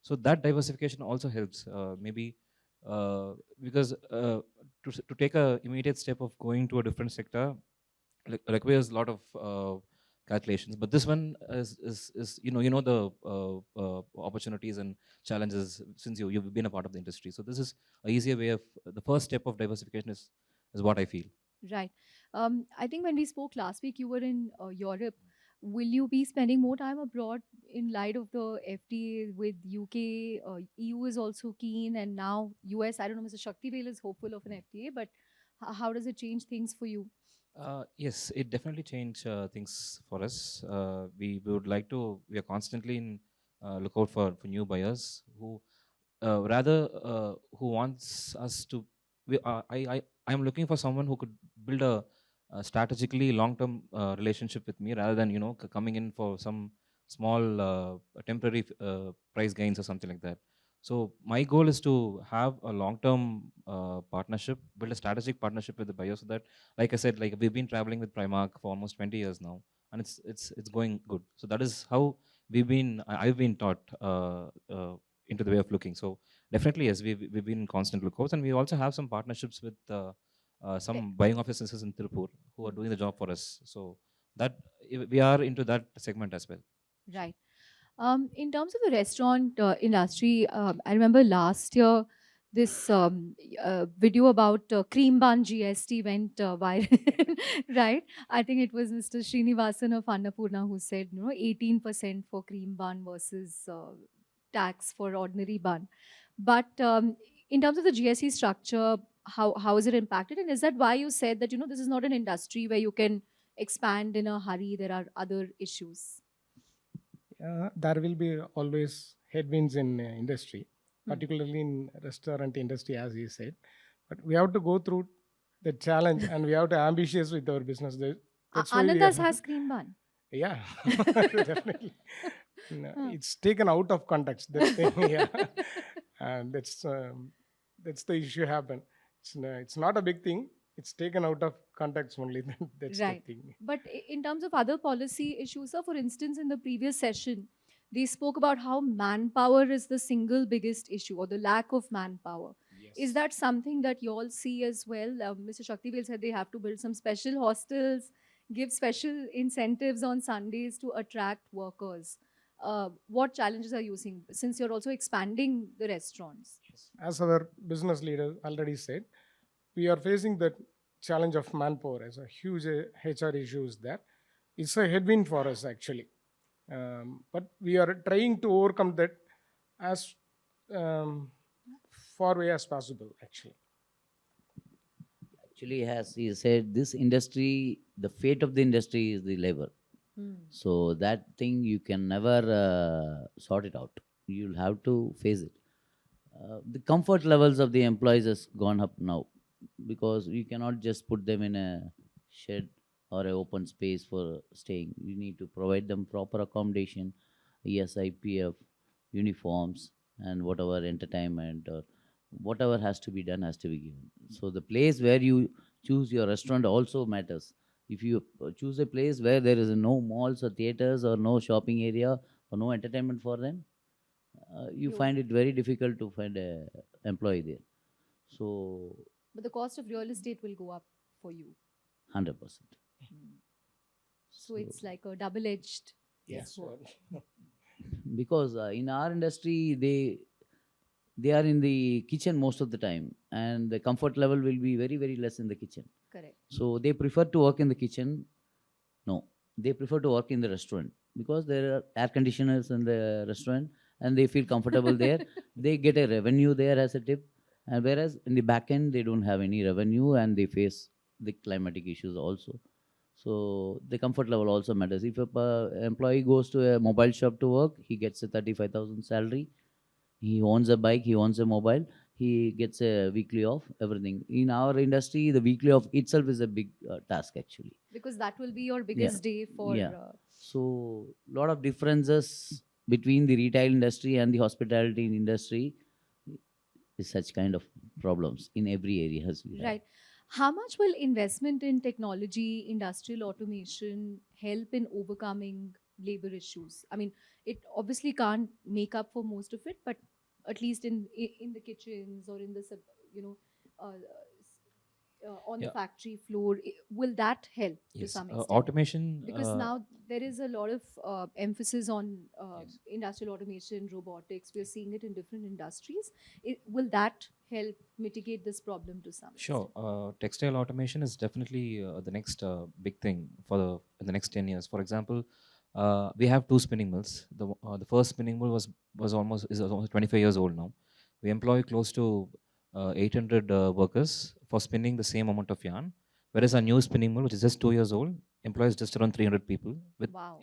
Speaker 6: So that diversification also helps. Maybe because to take a immediate step of going to a different sector requires a lot of calculations, but this one is the opportunities and challenges since you've been a part of the industry. So this is a easier way of the first step of diversification is what I feel.
Speaker 1: Right. I think when we spoke last week, you were in Europe. Will you be spending more time abroad in light of the FTA with UK? EU is also keen, and now US. I don't know, Mr. Shaktivel is hopeful of an FTA, but How does it change things for you?
Speaker 6: Yes, it definitely changed things for us. We would like to, we are constantly in lookout for new buyers who who wants us to, I'm looking for someone who could build a strategically long-term relationship with me rather than, coming in for some small temporary price gains or something like that. So my goal is to have a long-term partnership, build a strategic partnership with the buyer, so that, like I said, like we've been traveling with Primark for almost 20 years now, and it's going good. So that is how I've been taught into the way of looking. So definitely, yes, we've been in constant lookouts, and we also have some partnerships with some buying offices in Tirupur who are doing the job for us. So that we are into that segment as well.
Speaker 1: Right. In terms of the restaurant industry, I remember last year this video about cream bun GST went viral, right? I think it was Mr. Srinivasan of Annapurna who said, 18% for cream bun versus tax for ordinary bun. But in terms of the GST structure, how is it impacted? And is that why you said that, this is not an industry where you can expand in a hurry? There are other issues.
Speaker 8: There will be always headwinds in industry,
Speaker 1: Hmm.
Speaker 8: particularly in restaurant industry, as you said. But we have to go through the challenge, and we have to ambitious with our business. That's why we
Speaker 1: Ananda's
Speaker 8: are,
Speaker 1: has cream bun.
Speaker 8: yeah, definitely. No,
Speaker 1: Huh.
Speaker 8: it's taken out of context. That thing, yeah, and that's the issue happen. It's not a big thing. It's taken out of context only. That's the
Speaker 1: Right.
Speaker 8: thing.
Speaker 1: But in terms of other policy issues, sir, for instance, in the previous session, they spoke about how manpower is the single biggest issue or the lack of manpower. Is that something that you all see as well? Mr. Shaktivel said they have to build some special hostels, give special incentives on Sundays to attract workers. What challenges are you seeing since you're also expanding the restaurants?
Speaker 8: As our business leader already said, we are facing the challenge of manpower as a huge HR issues there. It's a headwind for us actually, but we are trying to overcome that as um, far away as possible.
Speaker 9: Actually, as he said, this industry, the fate of the industry is the labor. So that thing you can never sort it out. You'll have to face it. The comfort levels of the employees has gone up now because you cannot just put them in a shed or an open space for staying. You need to provide them proper accommodation, ESIPF, uniforms, and whatever entertainment or whatever has to be done has to be given. So the place where you choose your restaurant also matters. If you choose a place where there is no malls or theaters or no shopping area or no entertainment for them, you find it very difficult to find a employee there. So
Speaker 1: But the cost of real estate will go up for you.
Speaker 9: 100%.
Speaker 1: So it's like a double-edged sword.
Speaker 9: Because in our industry, they are in the kitchen most of the time, and the comfort level will be very very less in the kitchen.
Speaker 1: Correct.
Speaker 9: So they prefer to work in the kitchen. No, they prefer to work in the restaurant because there are air conditioners in the restaurant and they feel comfortable there. They get a revenue there as a tip, and whereas in the back end they don't have any revenue and they face the climatic issues also. So the comfort level also matters. If a employee goes to a mobile shop to work, he gets a 35,000 salary. He owns a bike, he owns a mobile, he gets a weekly off, everything. In our industry, the weekly off itself is a big task actually.
Speaker 1: Because that will be your biggest day for.
Speaker 9: Yeah. So lot of differences between the retail industry and the hospitality industry is such kind of problems in every area as we have.
Speaker 1: Right. How much will investment in technology, industrial automation help in overcoming labor issues? I mean, it obviously can't make up for most of it, but at least in the kitchens or in the on the
Speaker 6: Yeah.
Speaker 1: factory floor, will that help to
Speaker 6: Yes,
Speaker 1: some extent?
Speaker 6: automation.
Speaker 1: Because now there is a lot of emphasis on
Speaker 6: Yes.
Speaker 1: industrial automation, robotics. We're seeing it in different industries. Will that help mitigate this problem to some
Speaker 6: Sure.
Speaker 1: extent?
Speaker 6: Textile automation is definitely the next big thing for in the next 10 years. For example, we have two spinning mills. The first spinning mill is almost 25 years old now. We employ close to 800 workers for spinning the same amount of yarn, whereas our new spinning mill, which is just 2 years old, employs just around 300 people. With
Speaker 1: Wow.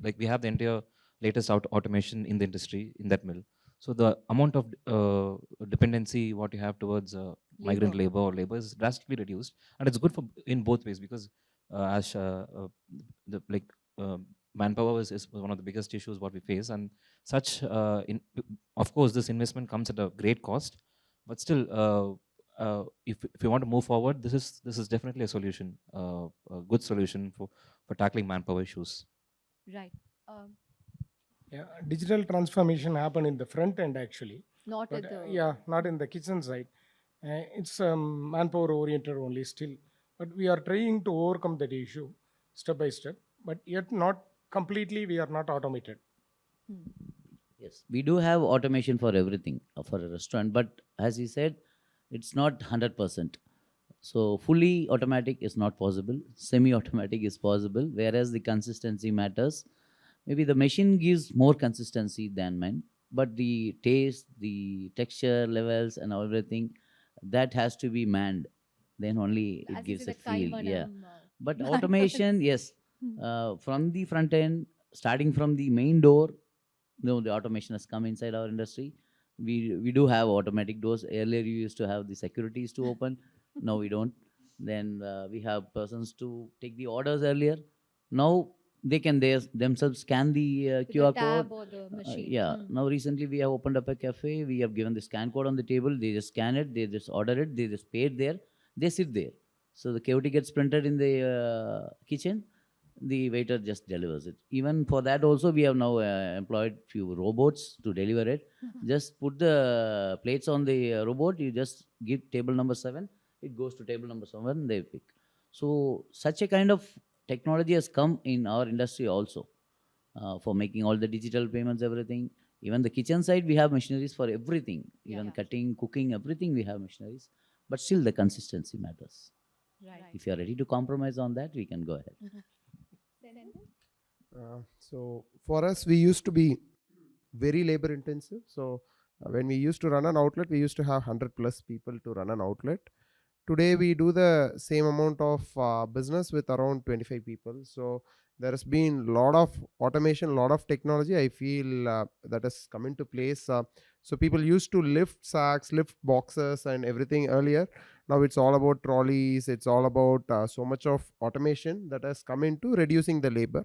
Speaker 6: like we have the entire latest automation in the industry in that mill. So the amount of dependency what you have towards migrant labor or labor is drastically reduced, and it's good for in both ways because as the like manpower is one of the biggest issues what we face, and such of course this investment comes at a great cost, but still if you want to move forward, this is definitely a solution, a good solution for tackling manpower issues.
Speaker 1: Right.
Speaker 8: Yeah, digital transformation happened in the front end actually.
Speaker 1: Not
Speaker 8: But,
Speaker 1: at the...
Speaker 8: yeah, not in the kitchen side. It's manpower oriented only still. But we are trying to overcome that issue step by step. But yet not completely, we are not automated.
Speaker 9: Yes, we do have automation for everything for a restaurant, but as he said, it's not 100%. So fully automatic is not possible. Semi-automatic is possible, whereas the consistency matters. Maybe the machine gives more consistency than man, but the taste, the texture levels, and everything that has to be manned. Then only it
Speaker 1: As you
Speaker 9: gives
Speaker 1: say,
Speaker 9: a
Speaker 1: the
Speaker 9: feel.
Speaker 1: Kaimanam,
Speaker 9: Yeah, but
Speaker 1: man
Speaker 9: automation, yes, from the front end, starting from the main door, the automation has come inside our industry. We do have automatic doors. Earlier, you used to have the securities to open. Now we don't. Then we have persons to take the orders earlier. Now they can themselves scan the
Speaker 1: with the
Speaker 9: QR
Speaker 1: tab
Speaker 9: code.
Speaker 1: or the machine.
Speaker 9: Yeah. Now recently we have opened up a cafe. We have given the scan code on the table. They just scan it. They just order it. They just pay it there. They sit there. So the KOT gets printed in the kitchen. The waiter just delivers it. Even for that also, we have now employed few robots to deliver it. Just put the plates on the robot. You just give table number 7. It goes to table number 7. They pick. So such a kind of technology has come in our industry also for making all the digital payments, everything. Even the kitchen side, we have machineries for everything. Even cutting, cooking, everything we have machineries. But still, the consistency matters.
Speaker 1: Right.
Speaker 9: If you are ready to compromise on that, we can go ahead.
Speaker 7: So for us, we used to be very labor intensive. So when we used to run an outlet, we used to have 100 plus people to run an outlet. Today we do the same amount of business with around 25 people. So there has been a lot of automation, a lot of technology. I feel that has come into place. So people used to lift sacks, lift boxes and everything earlier. Now it's all about trolleys. It's all about so much of automation that has come into reducing the labor.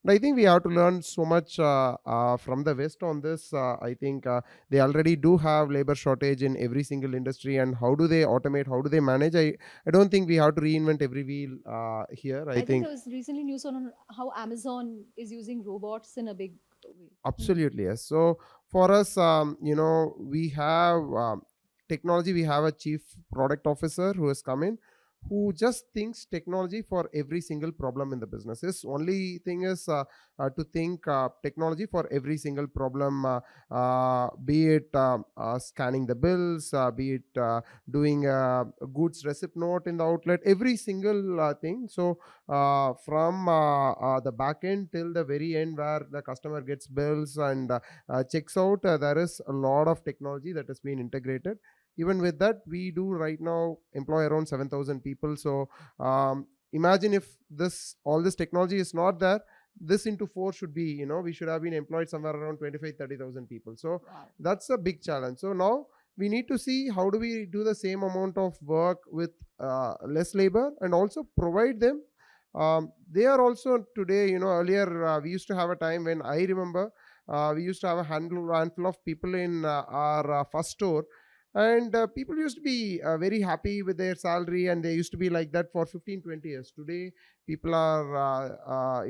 Speaker 7: And I think we have to learn so much from the West on this. I think they already do have labor shortage in every single industry. And how do they automate? How do they manage? I don't think we have to reinvent every wheel here.
Speaker 1: I think there was recently news on how Amazon is using robots in a big way.
Speaker 7: Absolutely, yes. So for us, we have technology. We have a chief product officer who has come in, who just thinks technology for every single problem in the business. His only thing is to think technology for every single problem, be it scanning the bills, be it doing a goods receipt note in the outlet, every single thing. So from the back end till the very end where the customer gets bills and checks out, there is a lot of technology that has been integrated. Even with that, we do right now employ around 7,000 people. So imagine if all this technology is not there, this into 4 should be, we should have been employed somewhere around 25,000-30,000 people. So that's a big challenge. So now we need to see how do we do the same amount of work with less labor and also provide them. They are also today, earlier we used to have a time when I remember we used to have a handful of people in our first store. And people used to be very happy with their salary, and they used to be like that for 15-20 years. Today people are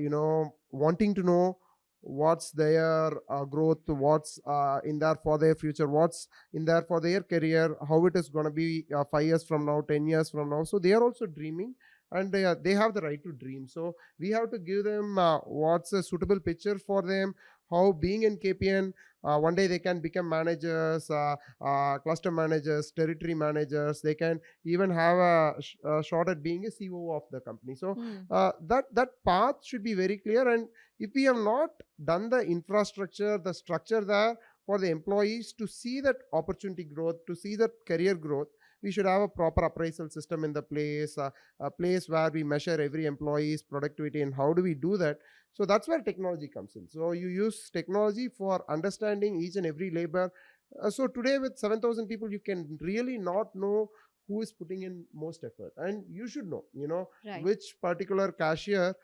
Speaker 7: wanting to know what's their growth, what's in there for their future, what's in there for their career, how it is going to be 5 years from now, 10 years from now. So they are also dreaming, and they have the right to dream. So we have to give them what's a suitable picture for them, how being in KPN, one day they can become managers, cluster managers, territory managers. They can even have a shot at being a CEO of the company. So that path should be very clear. And if we have not done the infrastructure, the structure there, for the employees to see that opportunity growth, to see that career growth, we should have a proper appraisal system in the place, a place where we measure every employee's productivity. And how do we do that? So that's where technology comes in. So you use technology for understanding each and every labor. So today with 7,000 people, you can really not know who is putting in most effort, and you should know,
Speaker 1: Right.
Speaker 7: which particular cashier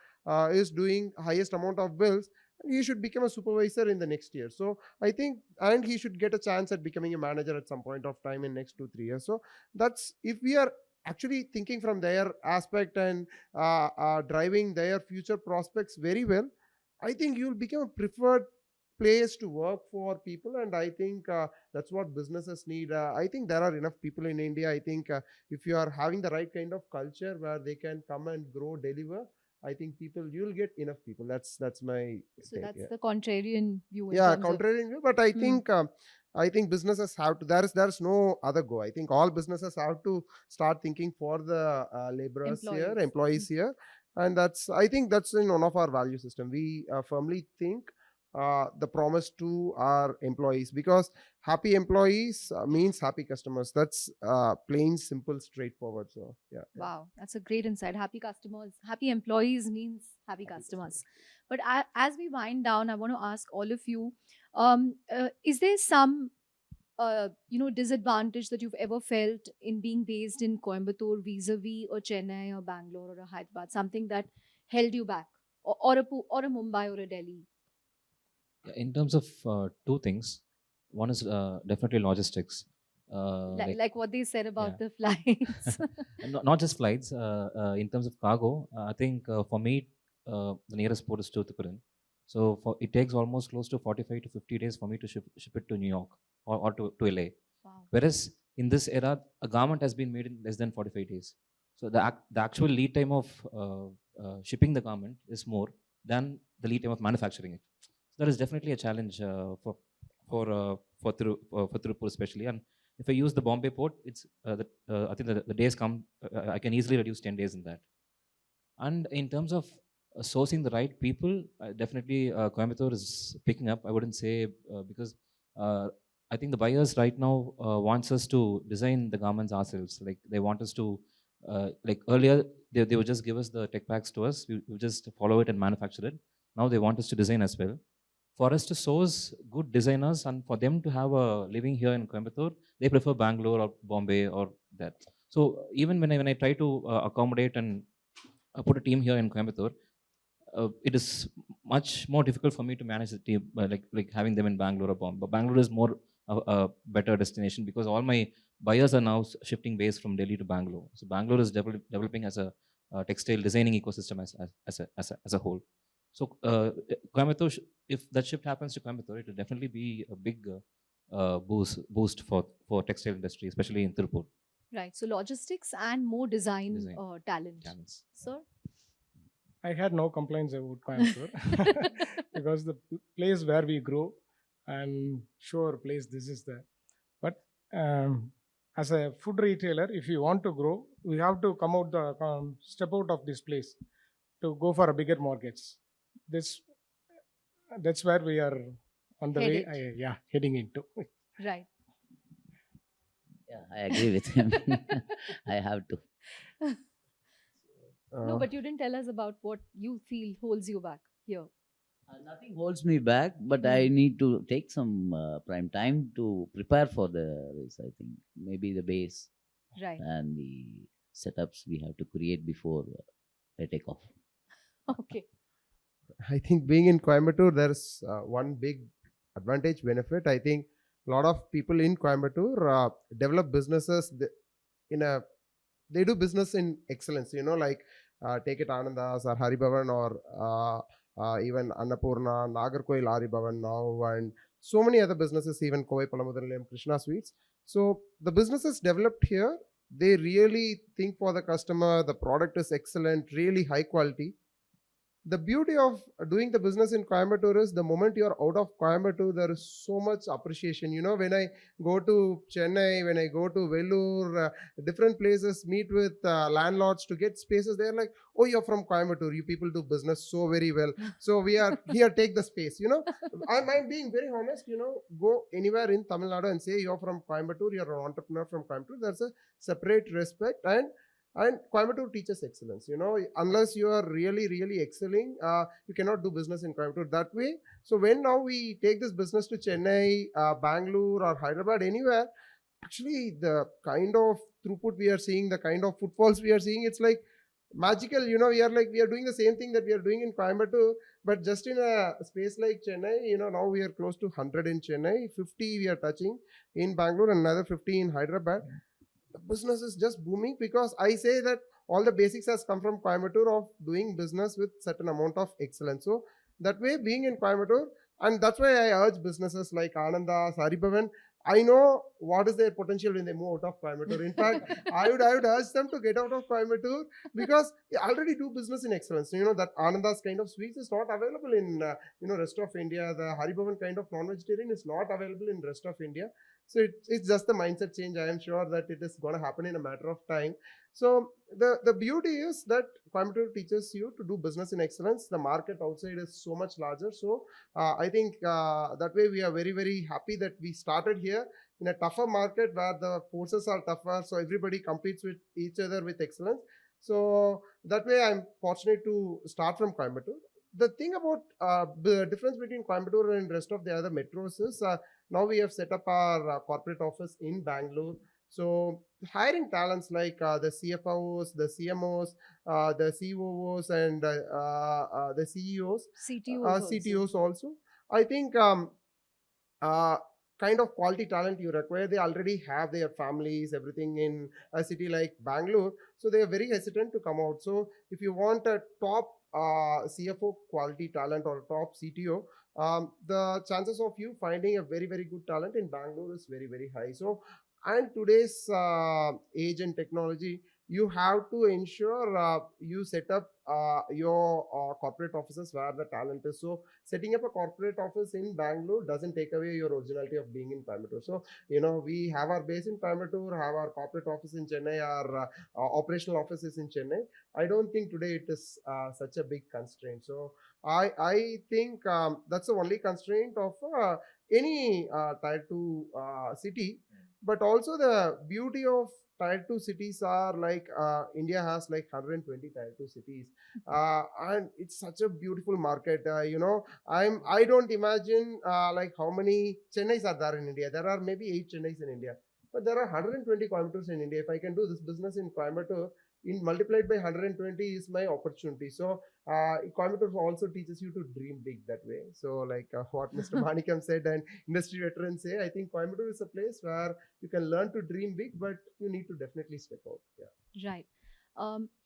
Speaker 7: is doing highest amount of bills. He should become a supervisor in the next year. So I think, and he should get a chance at becoming a manager at some point of time in next 2-3 years. So that's, if we are actually thinking from their aspect and driving their future prospects very well, I think you'll become a preferred place to work for people. And I think that's what businesses need. I think there are enough people in India. I think if you are having the right kind of culture where they can come and grow, deliver, I think you'll get enough people. That's my
Speaker 1: So
Speaker 7: take,
Speaker 1: that's
Speaker 7: yeah.
Speaker 1: the contrarian view in
Speaker 7: Yeah,
Speaker 1: terms of.
Speaker 7: contrary view, but I think businesses have to. There's no other go. I think all businesses have to start thinking for the laborers here,
Speaker 1: Employees.
Speaker 7: employees here, and I think that's in one of our value system. We firmly think the promise to our employees, because happy employees means happy customers. That's plain, simple, straightforward. So yeah.
Speaker 1: Wow, that's a great insight. Happy customers, happy employees means happy customers. But as we wind down, I want to ask all of you, is there some disadvantage that you've ever felt in being based in Coimbatore vis-a-vis or Chennai or Bangalore or a Hyderabad, something that held you back, or a Mumbai or a Delhi?
Speaker 6: In terms of two things, one is definitely logistics.
Speaker 1: Like what they said about
Speaker 6: yeah.
Speaker 1: the flights.
Speaker 6: And not just flights. In terms of cargo, I think for me, the nearest port is Tuticorin. So it takes almost close to 45 to 50 days for me to ship it to New York or to LA.
Speaker 1: Wow.
Speaker 6: Whereas in this era, a garment has been made in less than 45 days. So the actual lead time of shipping the garment is more than the lead time of manufacturing it. So that is definitely a challenge for Tirupur especially. And if I use the Bombay port, it's I think the days come. I can easily reduce 10 days in that. And in terms of sourcing the right people, definitely Coimbatore is picking up. I wouldn't say because I think the buyers right now wants us to design the garments ourselves. Like they want us to, like earlier they would just give us the tech packs to us. We just follow it and manufacture it. Now they want us to design as well. For us to source good designers and for them to have a living here in Coimbatore, they prefer Bangalore or Bombay or that. So even when I try to accommodate and put a team here in Coimbatore, it is much more difficult for me to manage the team, like having them in Bangalore or Bombay. But Bangalore is more a better destination because all my buyers are now shifting base from Delhi to Bangalore. So Bangalore is developing as a textile designing ecosystem as a whole. So Coimbatore, if that shift happens to Coimbatore, it will definitely be a big boost for textile industry, especially in Tirupur.
Speaker 1: Right. So logistics and more design. Talent.
Speaker 6: Talents.
Speaker 1: Sir?
Speaker 8: I had no complaints about Coimbatore because the place where we grow, and sure place this is there. But as a food retailer, if you want to grow, we have to step out of this place to go for a bigger markets. That's where we are on the way. Heading into.
Speaker 1: Right.
Speaker 9: Yeah, I agree with him. I have to.
Speaker 1: No, but you didn't tell us about what you feel holds you back here.
Speaker 9: Nothing holds me back, but I need to take some prime time to prepare for the race. I think maybe the base
Speaker 1: Right.
Speaker 9: and the setups we have to create before I take off.
Speaker 1: Okay.
Speaker 7: I think being in Coimbatore, there's one big advantage, benefit. I think a lot of people in Coimbatore develop businesses they do business in excellence, like take it Anandas or Haribhavan or even Annapurna, Nagarkoil Haribhavan now, and so many other businesses, even Kovai Palamudalayam, Krishna Sweets. So the businesses developed here, they really think for the customer, the product is excellent, really high quality. the beauty of doing the business in Coimbatore is the moment you are out of Coimbatore, there is so much appreciation. You know, when I go to Chennai, when I go to Vellore, different places, meet with landlords to get spaces, they're like, oh, you're from Coimbatore, you people do business so very well. So we are here, take the space. You know, I'm being very honest, you know, go anywhere in Tamil Nadu and say you're from Coimbatore, you're an entrepreneur from Coimbatore, there's a separate respect. And Coimbatore teaches excellence. You know, unless you are really, really excelling, you cannot do business in Coimbatore that way. So when now we take this business to Chennai, Bangalore, or Hyderabad, anywhere, actually the kind of throughput we are seeing, the kind of footfalls we are seeing, it's like magical. You know, we are doing the same thing that we are doing in Coimbatore, but just in a space like Chennai. You know, now we are close to 100 in Chennai, 50 we are touching in Bangalore, and another 50 in Hyderabad. The business is just booming because I say that all the basics has come from Coimbatore of doing business with certain amount of excellence. So that way, being in Coimbatore, and that's why I urge businesses like Ananda, Saribavan. I know what is their potential when they move out of Coimbatore. In fact, I would urge them to get out of Coimbatore because they already do business in excellence. You know, that Ananda's kind of sweets is not available in rest of India. The Haribavan kind of non-vegetarian is not available in rest of India. So it's just the mindset change. I am sure that it is going to happen in a matter of time. So the beauty is that Coimbatore teaches you to do business in excellence. The market outside is so much larger. So I think that way we are very, very happy that we started here in a tougher market where the forces are tougher. So everybody competes with each other with excellence. So that way I'm fortunate to start from Coimbatore. The thing about the difference between Coimbatore and rest of the other metros is now we have set up our corporate office in Bangalore. So hiring talents like the CFOs, the CMOs, the COOs, and the CEOs, CTOs also. I think kind of quality talent you require, they already have their families, everything in a city like Bangalore. So they are very hesitant to come out. So if you want a top CFO quality talent or top CTO, the chances of you finding a very, very good talent in Bangalore is very, very high. So, and today's age and technology, you have to ensure you set up your corporate offices where the talent is. So setting up a corporate office in Bangalore doesn't take away your originality of being in Coimbatore. So, you know, we have our base in Coimbatore, have our corporate office in Chennai, our operational offices in Chennai. I don't think today it is such a big constraint. So I think that's the only constraint of any tier 2 city. But also the beauty of tier 2 cities are like India has like 120 tier 2 cities, and it's such a beautiful market. You know, I don't imagine like how many Chennais are there in India. There are maybe 8 Chennais in India, but there are 120 Coimbatores in India. If I can do this business in Coimbatore, in multiplied by 120 is my opportunity. So Coimbatore also teaches you to dream big that way. So like what Mr. Manikam said and industry veterans say, I think Coimbatore is a place where you can learn to dream big, but you need to definitely step out. Yeah.
Speaker 1: Right.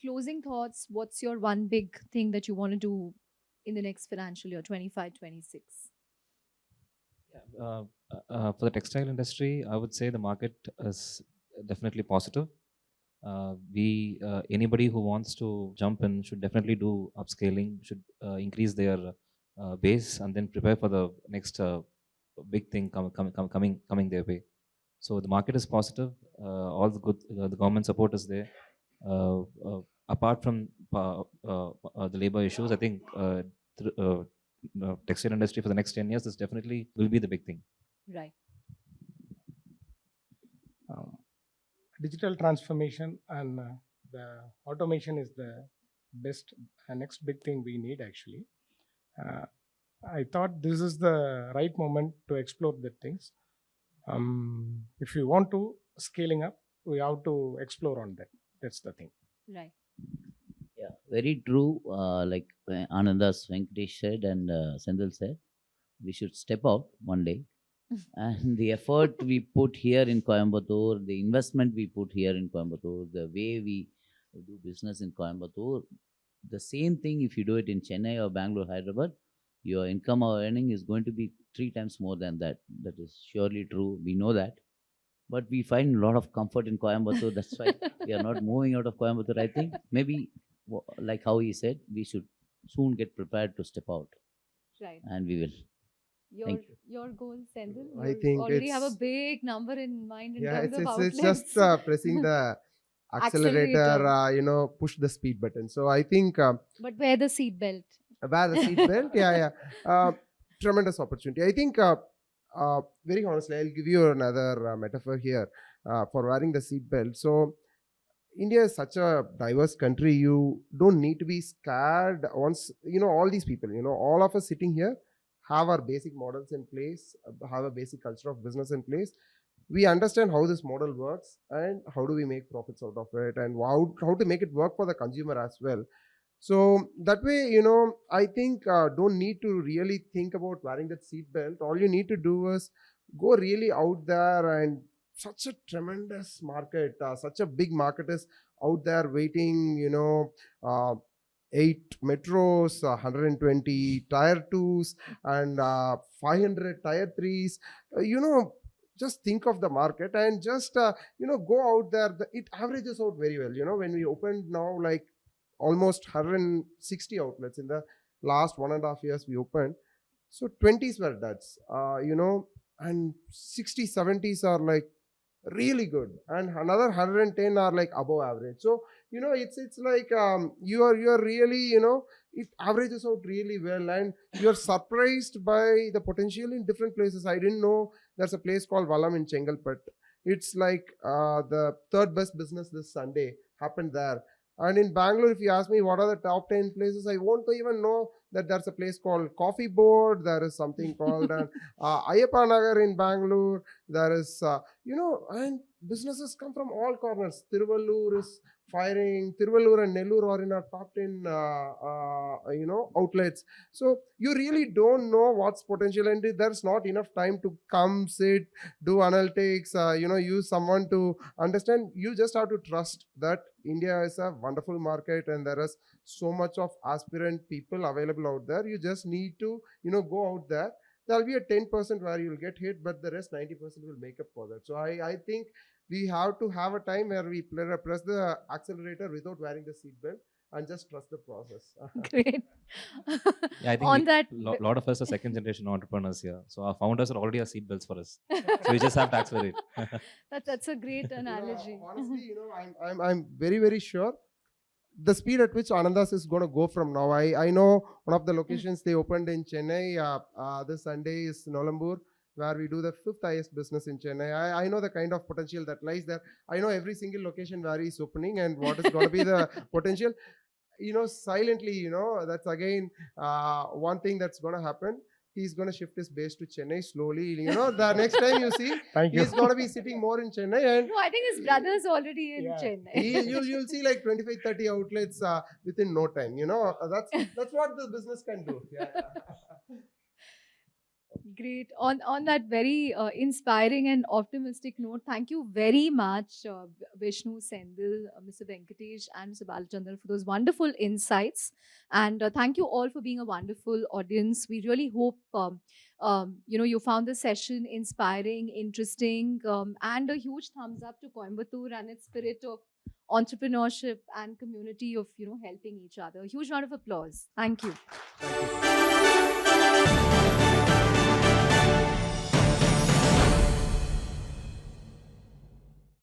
Speaker 1: Closing thoughts. What's your one big thing that you want to do in the next financial year, 25-26?
Speaker 6: For the textile industry, I would say the market is definitely positive. Anybody who wants to jump in should definitely do upscaling, should increase their base, and then prepare for the next big thing coming their way. So the market is positive. All the good, the government support is there. Apart from the labor issues, I think textile industry for the next 10 years, this definitely will be the big thing.
Speaker 1: Right.
Speaker 8: Digital transformation and the automation is the best next big thing we need actually. I thought this is the right moment to explore the things. If you want to scaling up, we have to explore on that. That's the thing.
Speaker 1: Right.
Speaker 9: Yeah, very true. Like Anandas Venkatesh said and Sendil said, we should step out one day. And the effort we put here in Coimbatore, the investment we put here in Coimbatore, the way we do business in Coimbatore, the same thing if you do it in Chennai or Bangalore, Hyderabad, your income or earning is going to be 3 times more than that. That is surely true. We know that. But we find a lot of comfort in Coimbatore. That's why we are not moving out of Coimbatore. I think maybe, like how he said, we should soon get prepared to step out,
Speaker 1: Right.
Speaker 9: and we will.
Speaker 1: Your
Speaker 9: Thank you.
Speaker 1: your goal, Sendil?
Speaker 7: I
Speaker 1: You
Speaker 7: think
Speaker 1: already have a
Speaker 7: it's
Speaker 1: big number in mind in
Speaker 7: yeah,
Speaker 1: terms of
Speaker 7: it's just
Speaker 1: outlets.
Speaker 7: pressing the accelerator,
Speaker 1: Accelerator.
Speaker 7: push the speed button. So I think
Speaker 1: But wear the seat belt.
Speaker 7: wear the seat belt. Yeah, yeah. Tremendous opportunity. I think, very honestly, I'll give you another metaphor here for wearing the seat belt. So India is such a diverse country. You don't need to be scared. Once all these people, all of us sitting here have our basic models in place, have a basic culture of business in place. We understand how this model works and how do we make profits out of it, and how to make it work for the consumer as well. So that way, I think don't need to really think about wearing that seat belt. All you need to do is go really out there, and such a tremendous market, such a big market is out there waiting. 8 metros, 120 tier twos, and 500 tier threes. Just think of the market and just go out there. It averages out very well. When we opened now, like almost 160 outlets in the last 1.5 years we opened. So 20s were duds, and 60, 70s are like really good, and another 110 are like above average. So it's like you're really it averages out really well, and you're surprised by the potential in different places. I didn't know there's a place called Valam in Chengalpet. It's like the third best business this Sunday happened there. And in Bangalore, if you ask me what are the top 10 places, I won't even know that there's a place called Coffee Board. There is something called Ayappa Nagar in Bangalore. There is, and businesses come from all corners. Tiruvallur is firing. Tiruvallur and Nellore are in our top 10, outlets. So you really don't know what's potential, and there's not enough time to come, sit, do analytics, use someone to understand. You just have to trust that India is a wonderful market and there is so much of aspirant people available out there. You just need to, go out there. There'll be a 10% where you'll get hit, but the rest 90% will make up for that. So I think we have to have a time where we press the accelerator without wearing the seatbelt and just trust the process.
Speaker 1: Great.
Speaker 6: Yeah, I think
Speaker 1: On that,
Speaker 6: lot of us are second generation entrepreneurs here. So our founders are already our seatbelts for us. So we just have to accelerate.
Speaker 1: that's a great analogy.
Speaker 7: Honestly, I'm very, very sure the speed at which Anandas is going to go from now. I know one of the locations they opened in Chennai this Sunday is Nolambur, where we do the 5th highest business in Chennai. I know the kind of potential that lies there. I know every single location where he's opening and what is going to be the potential. Silently, that's again one thing that's going to happen. He's going to shift his base to Chennai slowly. The next time you see, he's going to be sitting more in Chennai. And
Speaker 1: No, I think his brother's already in Chennai.
Speaker 7: you'll see like 25, 30 outlets within no time. That's what the business can do. Yeah.
Speaker 1: Great. On that very inspiring and optimistic note, thank you very much, Vishnu, Sendil, Mr. Venkatesh, and Mr. Balachandran for those wonderful insights. And thank you all for being a wonderful audience. We really hope you found this session inspiring, interesting, and a huge thumbs up to Coimbatore and its spirit of entrepreneurship and community of helping each other. A huge round of applause. Thank you.
Speaker 7: Thank you.